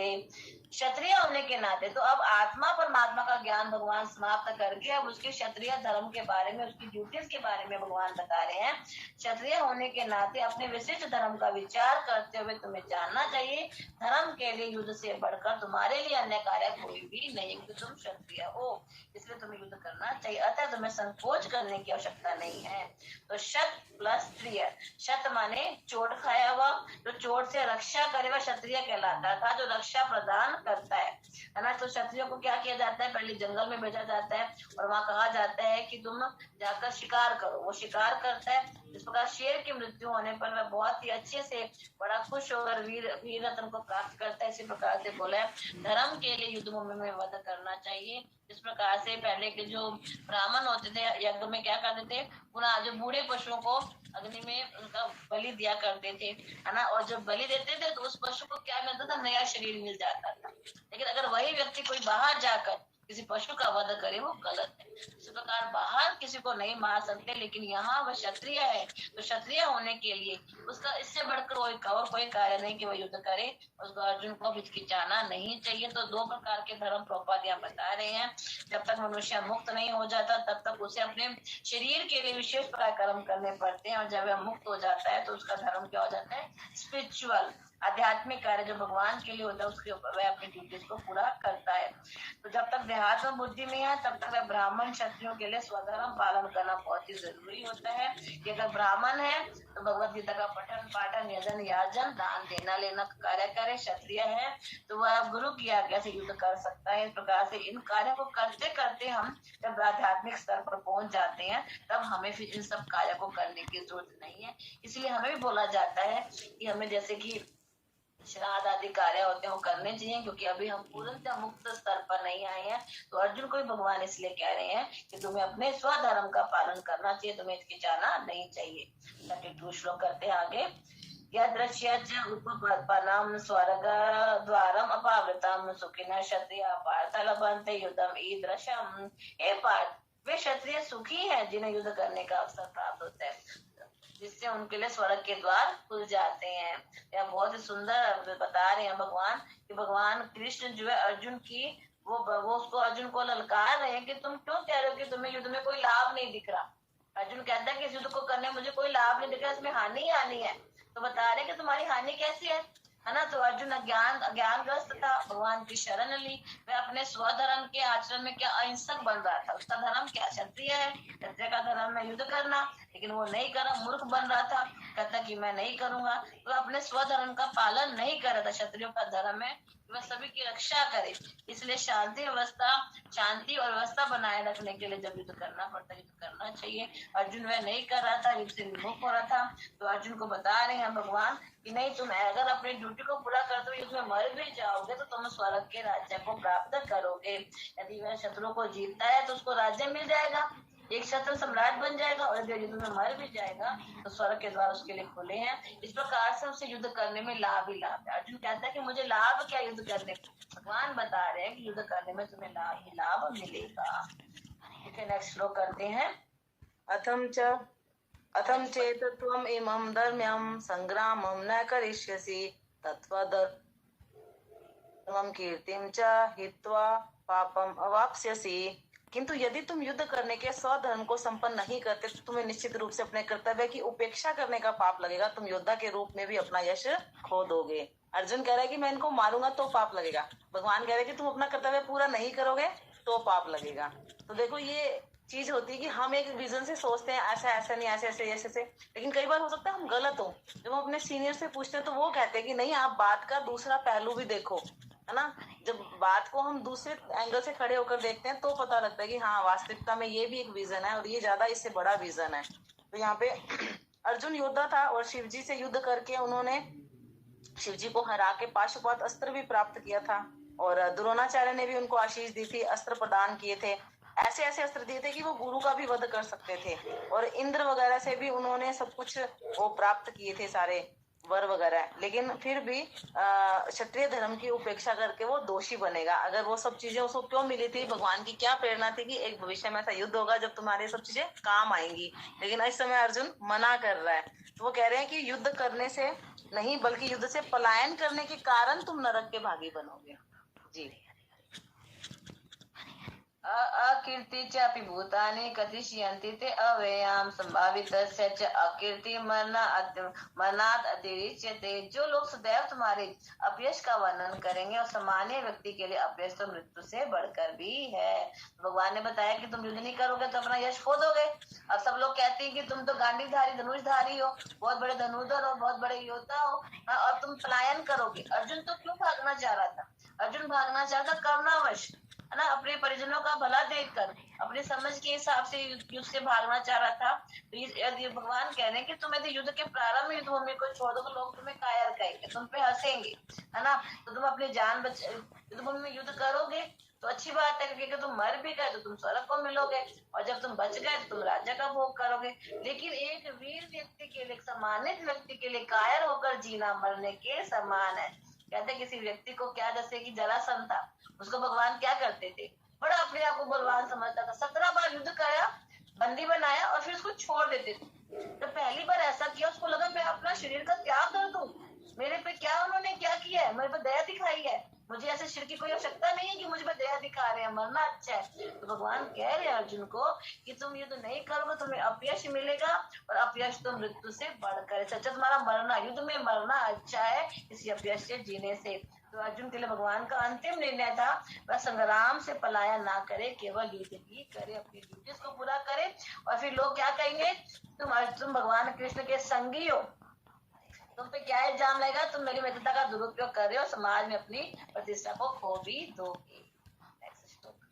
A: क्षत्रिय होने के नाते तो अब आत्मा परमात्मा का ज्ञान भगवान समाप्त करके अब उसके क्षत्रिय धर्म के बारे में, उसकी ड्यूटीज के बारे में भगवान बता रहे हैं। क्षत्रिय होने के नाते अपने विशिष्ट धर्म का विचार करते हुए तुम्हें जानना चाहिए धर्म के लिए युद्ध से बढ़कर तुम्हारे लिए अन्य कार्य कोई भी नहीं, क्योंकि तुम क्षत्रिय हो, इसलिए तुम्हें युद्ध करना चाहिए। अतः तुम्हें संकोच करने की आवश्यकता नहीं है। तो शत प्लस त्रिय, शत माने चोट खाया हुआ, जो चोट से रक्षा करे वह क्षत्रिय कहलाता था, जो रक्षा प्रदान करता है ना। तो क्षत्रियो को क्या किया जाता है, पहले जंगल में भेजा जाता है और वहां कहा जाता है कि तुम जाकर शिकार करो। वो शिकार करता है। इस प्रकार शेर की मृत्यु होने पर वह बहुत ही अच्छे से बड़ा खुश होकर वीर रत्न को प्राप्त करता है। इसी प्रकार से बोला है धर्म के लिए युद्ध भूमि में वध करना चाहिए। इस प्रकार से पहले के जो ब्राह्मण होते थे यज्ञ में क्या करते थे, पुनः जो बूढ़े पशुओं को अग्नि में उनका बलि दिया करते थे, है ना। और जब बलि देते थे तो उस पशु को क्या मिलता था, नया शरीर मिल जाता था। लेकिन अगर वही व्यक्ति कोई बाहर जाकर किसी पशु का वध करे वो गलत है। इस प्रकार बाहर किसी को नहीं मार सकते, लेकिन यहाँ वह क्षत्रिय है तो क्षत्रिय होने के लिए उसका इससे बढ़कर कोई कार्य नहीं कि वह युद्ध करे। उसको अर्जुन को हिचकिचाना नहीं चाहिए। तो दो प्रकार के धर्म प्रभुपाद यहाँ बता रहे हैं। जब तक मनुष्य मुक्त नहीं हो जाता तब तक उसे अपने शरीर के लिए विशेष प्रकार कर्म करने पड़ते हैं, और जब वह मुक्त हो जाता है तो उसका धर्म क्या हो जाता है, स्पिरिचुअल आध्यात्मिक कार्य जो भगवान के लिए होता है उसके ऊपर वह अपनी ड्यूटीज को पूरा करता है। तो जब तक देहात्म बुद्धि में है तब तक वह ब्राह्मण क्षत्रियों के लिए स्वधर्म पालन करना बहुत ही जरूरी होता है। कि अगर ब्राह्मण है तो भगवत गीता का पठन पाठन यजन याजन दान देना लेना कार्य करे। क्षत्रिय है तो वह गुरु की आज्ञा से युद्ध कर सकता है। इस प्रकार से इन कार्यों को करते करते हम जब आध्यात्मिक स्तर पर पहुंच जाते हैं तब हमें फिर इन सब कार्यों को करने की जरूरत नहीं है। इसलिए हमें भी बोला जाता है कि हमें जैसे कि श्राद्ध आदि कार्य होते हैं वो करने चाहिए, क्योंकि अभी हम पूर्णतः मुक्त स्तर पर नहीं आए हैं। तो अर्जुन को भी भगवान इसलिए कह रहे हैं कि तुम्हें अपने स्वधर्म का पालन करना चाहिए, तुम्हें हिचकिचाना नहीं चाहिए। 32 श्लोक करते हैं आगे। यदृश्य च उपपन्नम स्वर्ग द्वारम अपावृतम सुखिनः क्षत्रियाः पार्थ लभन्ते युद्धम ईदृशम्। हे पार्थ, वे क्षत्रिय सुखी हैं जिन्हें युद्ध करने का अवसर प्राप्त होता है, जिससे उनके लिए स्वर्ग के द्वार खुल जाते हैं। यह बहुत ही सुंदर बता रहे हैं भगवान कि भगवान कृष्ण जो है अर्जुन की वो उसको अर्जुन को ललकार रहे हैं कि तुम क्यों कह रहे हो कि तुम्हें युद्ध में कोई लाभ नहीं दिख रहा। अर्जुन कहता है कि इस युद्ध को करने मुझे कोई लाभ नहीं दिख रहा, इसमें हानि ही हानि है। तो बता रहे कि तुम्हारी हानि कैसी है ना। तो अर्जुन अज्ञानग्रस्त था, भगवान की शरण ली। वह अपने स्वधर्म के आचरण में क्या अहिंसक बन रहा था। उसका धर्म क्या क्षत्रिय है, क्षत्रिय का धर्म है युद्ध करना, लेकिन वो नहीं करा, मूर्ख बन रहा था, कहता कि मैं नहीं करूंगा। तो अपने स्वधर्म का पालन नहीं कर रहा था। क्षत्रियों का धर्म है वह सभी की रक्षा करे। इसलिए शांति और व्यवस्था बनाए रखने के लिए जब युद्ध करना पड़ता है युद्ध करना चाहिए। अर्जुन वह नहीं कर रहा था, युद्ध से विमुख हो रहा था। तो अर्जुन को बता रहे हैं भगवान कि नहीं, तुम अगर अपनी ड्यूटी को पूरा करते हुए युद्ध में मर भी जाओगे तो तुम स्वर्ग के राज्य को प्राप्त करोगे। यदि वह शत्रु को जीतता है तो उसको राज्य मिल जाएगा, एक शत्रु सम्राट बन जाएगा, और यदि युद्ध में मर भी जाएगा तो स्वर्ग के द्वार उसके लिए खुले हैं। इस प्रकार से उसे युद्ध करने में लाभ ही लाभ है। अर्जुन कहता है कि मुझे लाभ क्या युद्ध करने में, भगवान बता रहे हैं कि युद्ध करने में तुम्हें लाभ ही लाभ मिलेगा। नेक्स्ट श्लोक करते हैं।
B: अथम चेत त्वम इमं धर्म्यं संग्रामं न करिष्यसि तत्त्वधर्मं कीर्तिं च हित्वा पापम अवाप्स्यसि। किंतु यदि तुम युद्ध करने के स्वधर्म को संपन्न नहीं करते तो तुम्हें निश्चित रूप से अपने कर्तव्य की उपेक्षा करने का पाप लगेगा। तुम योद्धा के रूप में भी अपना यश खो दोगे। अर्जुन कह रहा है कि मैं इनको मारूंगा तो पाप लगेगा, भगवान कह रहे हैं कि तुम अपना कर्तव्य पूरा नहीं करोगे तो पाप लगेगा। तो देखो ये चीज होती है कि हम एक विजन से सोचते हैं ऐसा नहीं, ऐसे, लेकिन कई बार हो सकता है हम गलत हो। जब हम अपने सीनियर से पूछते हैं तो वो कहते हैं कि नहीं, आप बात का दूसरा पहलू भी देखो, है ना। जब बात को हम दूसरे एंगल से खड़े होकर देखते हैं तो पता लगता है कि हाँ, वास्तविकता में ये भी एक विजन है और ये ज्यादा इससे बड़ा विजन है। तो यहाँ पे अर्जुन योद्धा था और शिव जी से युद्ध करके उन्होंने शिव जी को हरा के पाशुपत अस्त्र भी प्राप्त किया था, और द्रोणाचार्य ने भी उनको आशीष दी थी, अस्त्र प्रदान किए थे। ऐसे अस्त्र दिए थे कि वो गुरु का भी वध कर सकते थे, और इंद्र वगैरह से भी उन्होंने सब कुछ वो प्राप्त किए थे, सारे वर वगैरह। लेकिन फिर भी क्षत्रिय धर्म की उपेक्षा करके वो दोषी बनेगा। अगर वो सब चीजें उसको क्यों मिली थी, भगवान की क्या प्रेरणा थी कि एक भविष्य में ऐसा युद्ध होगा जब तुम्हारे सब चीजें काम आएंगी, लेकिन इस समय अर्जुन मना कर रहा है। तो वो कह रहे हैं कि युद्ध करने से नहीं बल्कि युद्ध से पलायन करने के कारण तुम नरक के भागी बनोगे। जी।
A: अकीर्ति चापि भूतानि कथिष्यन्ति ते अव्ययाम संभावितस्य च अकीर्ति मरणात् अतिरिच्यते। जो लोग सदैव तुम्हारे अपयश का वर्णन करेंगे, और सामान्य व्यक्ति के लिए अपयश तो मृत्यु से बढ़कर भी है। भगवान ने बताया कि तुम युद्ध नहीं करोगे तो अपना यश खो दोगे। अब सब लोग कहते हैं कि तुम तो गांडीधारी धनुषधारी हो, बहुत बड़े धनुर्धर हो, बहुत बड़े योद्धा हो, और तुम पलायन करोगे। अर्जुन तो क्यों भागना चाह रहा था? अर्जुन भागना चाहता करुणावश, है ना, अपने परिजनों का भला देखकर, अपनी समझ के हिसाब से युद्ध से भागना चाह रहा था। तो यदि भगवान कह रहे हैं कि तुम यदि युद्ध के प्रारंभ में युद्ध भूमि को छोड़ दो तो लोग तुम्हें कायर कहेंगे, तुम पे हंसेंगे, है ना। तो तुम अपनी जान बच युद्ध भूमि में युद्ध करोगे तो अच्छी बात है, क्योंकि तुम मर भी गए तो तुम स्वर्ग को मिलोगे, और जब तुम बच गए तो तुम राज्य का भोग करोगे। लेकिन एक वीर व्यक्ति के लिए, एक सम्मानित व्यक्ति के लिए कायर होकर जीना मरने के समान है। कहते किसी व्यक्ति को क्या, जैसे कि जरासंध था, उसको भगवान क्या करते थे, बड़ा अपने आप को बलवान समझता था, 17 बार युद्ध कराया, बंदी बनाया और फिर उसको छोड़ देते थे। तो पहली बार ऐसा किया, उसको लगा मैं अपना शरीर का त्याग कर दूं, मेरे पे क्या उन्होंने क्या किया है, मेरे पे दया दिखाई है, मुझे ऐसे शरीर की कोई आवश्यकता नहीं है कि मुझे पे दया दिखा रहे हैं, मरना अच्छा है। तो भगवान कह रहे हैं अर्जुन को कि तुम युद्ध नहीं करोगे तुम्हें अपयश मिलेगा, और अपयश तो मृत्यु से बढ़कर है। सच्चा तुम्हारा मरना, युद्ध में मरना अच्छा है इसी अपयश से जीने से। तो अर्जुन के लिए भगवान का अंतिम निर्णय था, वह संग्राम से पलायन ना करे, केवल युद्ध ही करे, अपनी ड्यूटीज को पूरा करे। और फिर लोग क्या कहेंगे, तुम भगवान कृष्ण के संगी हो, तुम पे क्या इल्जाम लगेगा, तुम मेरी मित्रता का दुरुपयोग कर रहे हो, समाज में अपनी प्रतिष्ठा को खो भी दोगे।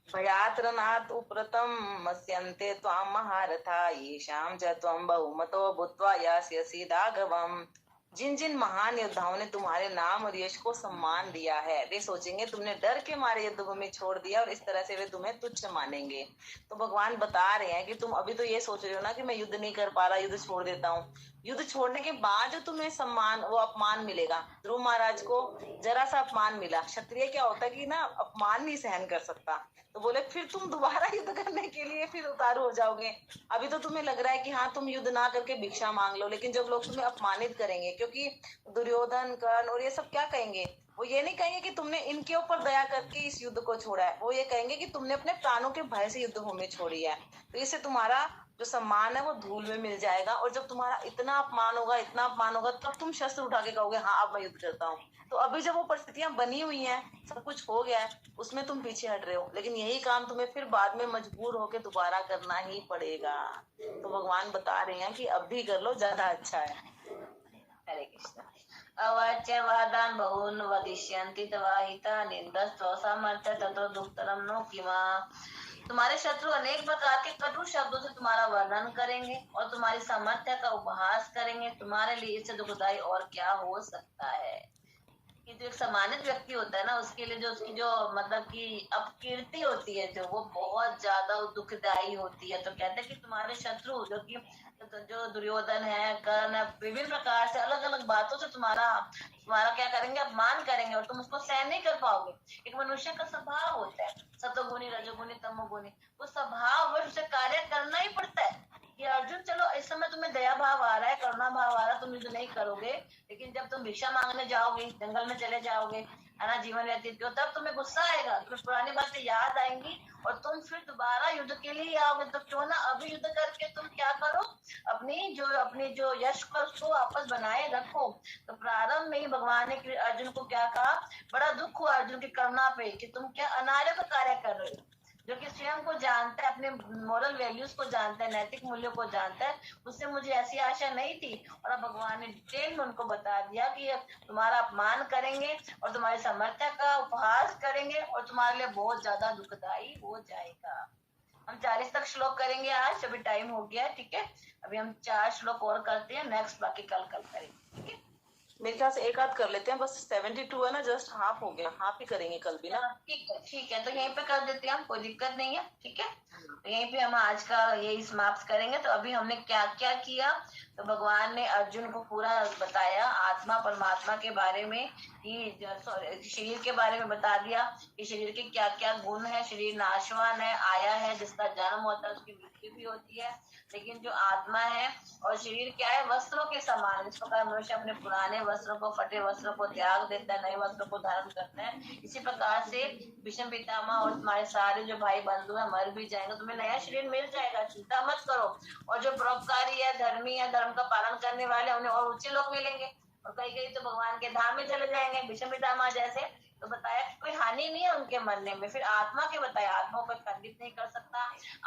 B: भयात् रणात् उपरतं मत्स्यन्ते त्वां महारथा येषां च त्वं बहुमतो भूत्वा यास्यसि राघवम्। जिन जिन महान योद्धाओं ने तुम्हारे नाम और यश को सम्मान दिया है, वे सोचेंगे तुमने डर के मारे युद्ध भूमि छोड़ दिया, और इस तरह से वे तुम्हें तुच्छ मानेंगे। तो भगवान बता रहे हैं कि तुम अभी तो ये सोच रहे हो ना कि मैं युद्ध नहीं कर पा रहा, युद्ध छोड़ देता हूँ। युद्ध छोड़ने के बाद जो तुम्हें सम्मान, वो अपमान मिलेगा। ध्रुव महाराज को जरा सा अपमान मिला। क्षत्रिय क्या होता है कि ना अपमान नहीं सहन कर सकता, तो बोले फिर तुम दोबारा युद्ध करने के लिए फिर उतारू हो जाओगे। अभी तो तुम्हें लग रहा है कि हाँ तुम युद्ध ना करके भिक्षा मांग लो, लेकिन जब लोग तुम्हें अपमानित करेंगे, क्योंकि दुर्योधन, कर्ण और ये सब क्या कहेंगे, वो ये नहीं कहेंगे कि तुमने इनके ऊपर दया करके इस युद्ध को छोड़ा है, वो ये कहेंगे कि तुमने अपने प्राणों के भय से युद्ध भूमि छोड़ी है। तो इससे तुम्हारा जो सम्मान है वो धूल में मिल जाएगा, और जब तुम्हारा इतना अपमान होगा, इतना अपमान होगा, तब तुम शस्त्र उठा के कहोगे हाँ अब मैं युद्ध करता हूँ। तो अभी जब वो परिस्थितियां बनी हुई हैं, सब कुछ हो गया है, उसमें तुम पीछे हट रहे हो, लेकिन यही काम तुम्हें फिर बाद में मजबूर होके दोबारा करना ही पड़ेगा। तो भगवान बता रहे हैं कि अब भी कर लो, ज्यादा अच्छा है।
A: हरे कृष्ण। अवाच्य वादान बहुन वदिष्यन्ति तवाहिता निंदस्त्व सामर्थ्य ततो दुक्तरम नो किमा। तुम्हारे शत्रु अनेक प्रकार के कटु शब्दों से तुम्हारा वर्णन करेंगे और तुम्हारी सामर्थ्य का उपहास करेंगे, तुम्हारे लिए इससे दुखदाई और क्या हो सकता है। कि जो एक सम्मानित व्यक्ति होता है ना, उसके लिए जो उसकी जो मतलब कि अपकीर्ति होती है, जो वो बहुत ज्यादा दुखदायी होती है। तो कहते हैं कि तुम्हारे शत्रु जो कि जो दुर्योधन है, कर्ण है, विभिन्न प्रकार से अलग अलग बातों से तुम्हारा क्या करेंगे, अपमान करेंगे, और तुम उसको सहन नहीं कर पाओगे। एक मनुष्य का स्वभाव होता है सतोगुणी, रजोगुणी, तमोगुणी, वो स्वभाव उसे कार्य करना ही पड़ता है। कि अर्जुन चलो इस समय तुम्हें दया भाव आ रहा है, करुणा भाव आ रहा है, तुम युद्ध नहीं करोगे, लेकिन जब तुम भिक्षा मांगने जाओगे, जंगल में चले जाओगे, है ना, जीवन व्यतीत हो, तब तुम्हें गुस्सा आएगा, तुम्हें पुरानी बातें याद आएंगी और तुम फिर दोबारा युद्ध के लिए आओगे। तो क्यों ना अभी युद्ध करके तुम क्या करो, अपनी जो यश को उसको वापस बनाए रखो। तो प्रारंभ में ही भगवान ने अर्जुन को क्या कहा, बड़ा दुख हुआ अर्जुन की करुणा पे कि तुम क्या अनार्य का कार्य कर रहे हो। जो कि स्वयं को जानता है, अपने मॉरल वैल्यूज को जानता है, नैतिक मूल्यों को जानता है, उससे मुझे ऐसी आशा नहीं थी। और अब भगवान ने डिटेल में उनको बता दिया कि तुम्हारा अपमान करेंगे और तुम्हारी सामर्थ्य का उपहास करेंगे और तुम्हारे लिए बहुत ज्यादा दुखदाई हो जाएगा। हम 40 तक श्लोक करेंगे आज, अभी टाइम हो गया है, ठीक है। अभी हम 4 श्लोक और करते हैं, नेक्स्ट बाकी कल करेंगे, ठीक है।
B: मेरे ख्याल से एक आध कर लेते हैं, बस 72 है ना, जस्ट हाफ हो गया, हाफ ही करेंगे कल भी ना।
A: ठीक है, तो यहीं पे कर देते हैं हम, कोई दिक्कत नहीं है, ठीक है। तो यहीं पे हम आज का यही समाप्त करेंगे। तो अभी हमने क्या क्या किया, तो भगवान ने अर्जुन को पूरा बताया आत्मा परमात्मा के बारे में, कि शरीर के बारे में बता दिया कि शरीर के क्या क्या गुण है, शरीर नाशवान है, आया है, जिसका जन्म होता है उसकी मृत्यु भी होती है, लेकिन जो आत्मा है और शरीर क्या है, वस्त्रों के समान। इस प्रकार मनुष्य अपने पुराने वस्त्रों को, फटे वस्त्रों को त्याग देता है, नए वस्त्रों को धारण करता है। इसी प्रकार से भीष्म पितामह और तुम्हारे सारे जो भाई बंधु है मर भी जाएंगे, तुम्हें नया शरीर मिल जाएगा, चिंता मत करो। और जो परोपकारी है, धर्मी है, धर्म का पालन करने वाले, उन्हें और ऊंचे लोग मिलेंगे, और कई तो भगवान के धाम में चले जाएंगे, भीष्म पितामह जैसे। तो बताया कि कोई हानि नहीं है उनके मरने में। फिर आत्मा के बताया, आत्मा को खंडित नहीं कर सकता,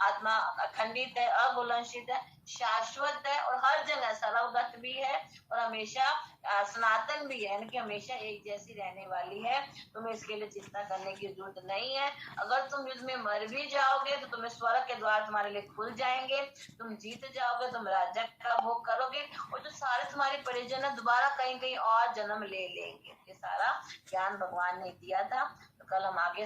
A: आत्मा अखंडित है, अगुलंशित है, शाश्वत है, और हर जगह सर्वगत भी है, और हमेशा सनातन भी है, यानी कि हमेशा एक जैसी रहने वाली है। तुम्हें इसके लिए चिंता करने की जरूरत नहीं है। अगर तुम युद्ध में मर भी जाओगे तो तुम्हें स्वर्ग के द्वार तुम्हारे लिए खुल जाएंगे। तुम जीत जाओगे, तुम राज्य का भोग करोगे, और जो सारे तुम्हारे परिजन है दोबारा कहीं कहीं और जन्म ले लेंगे। ये सारा ज्ञान भगवान ने दिया था। तो कल हम आगे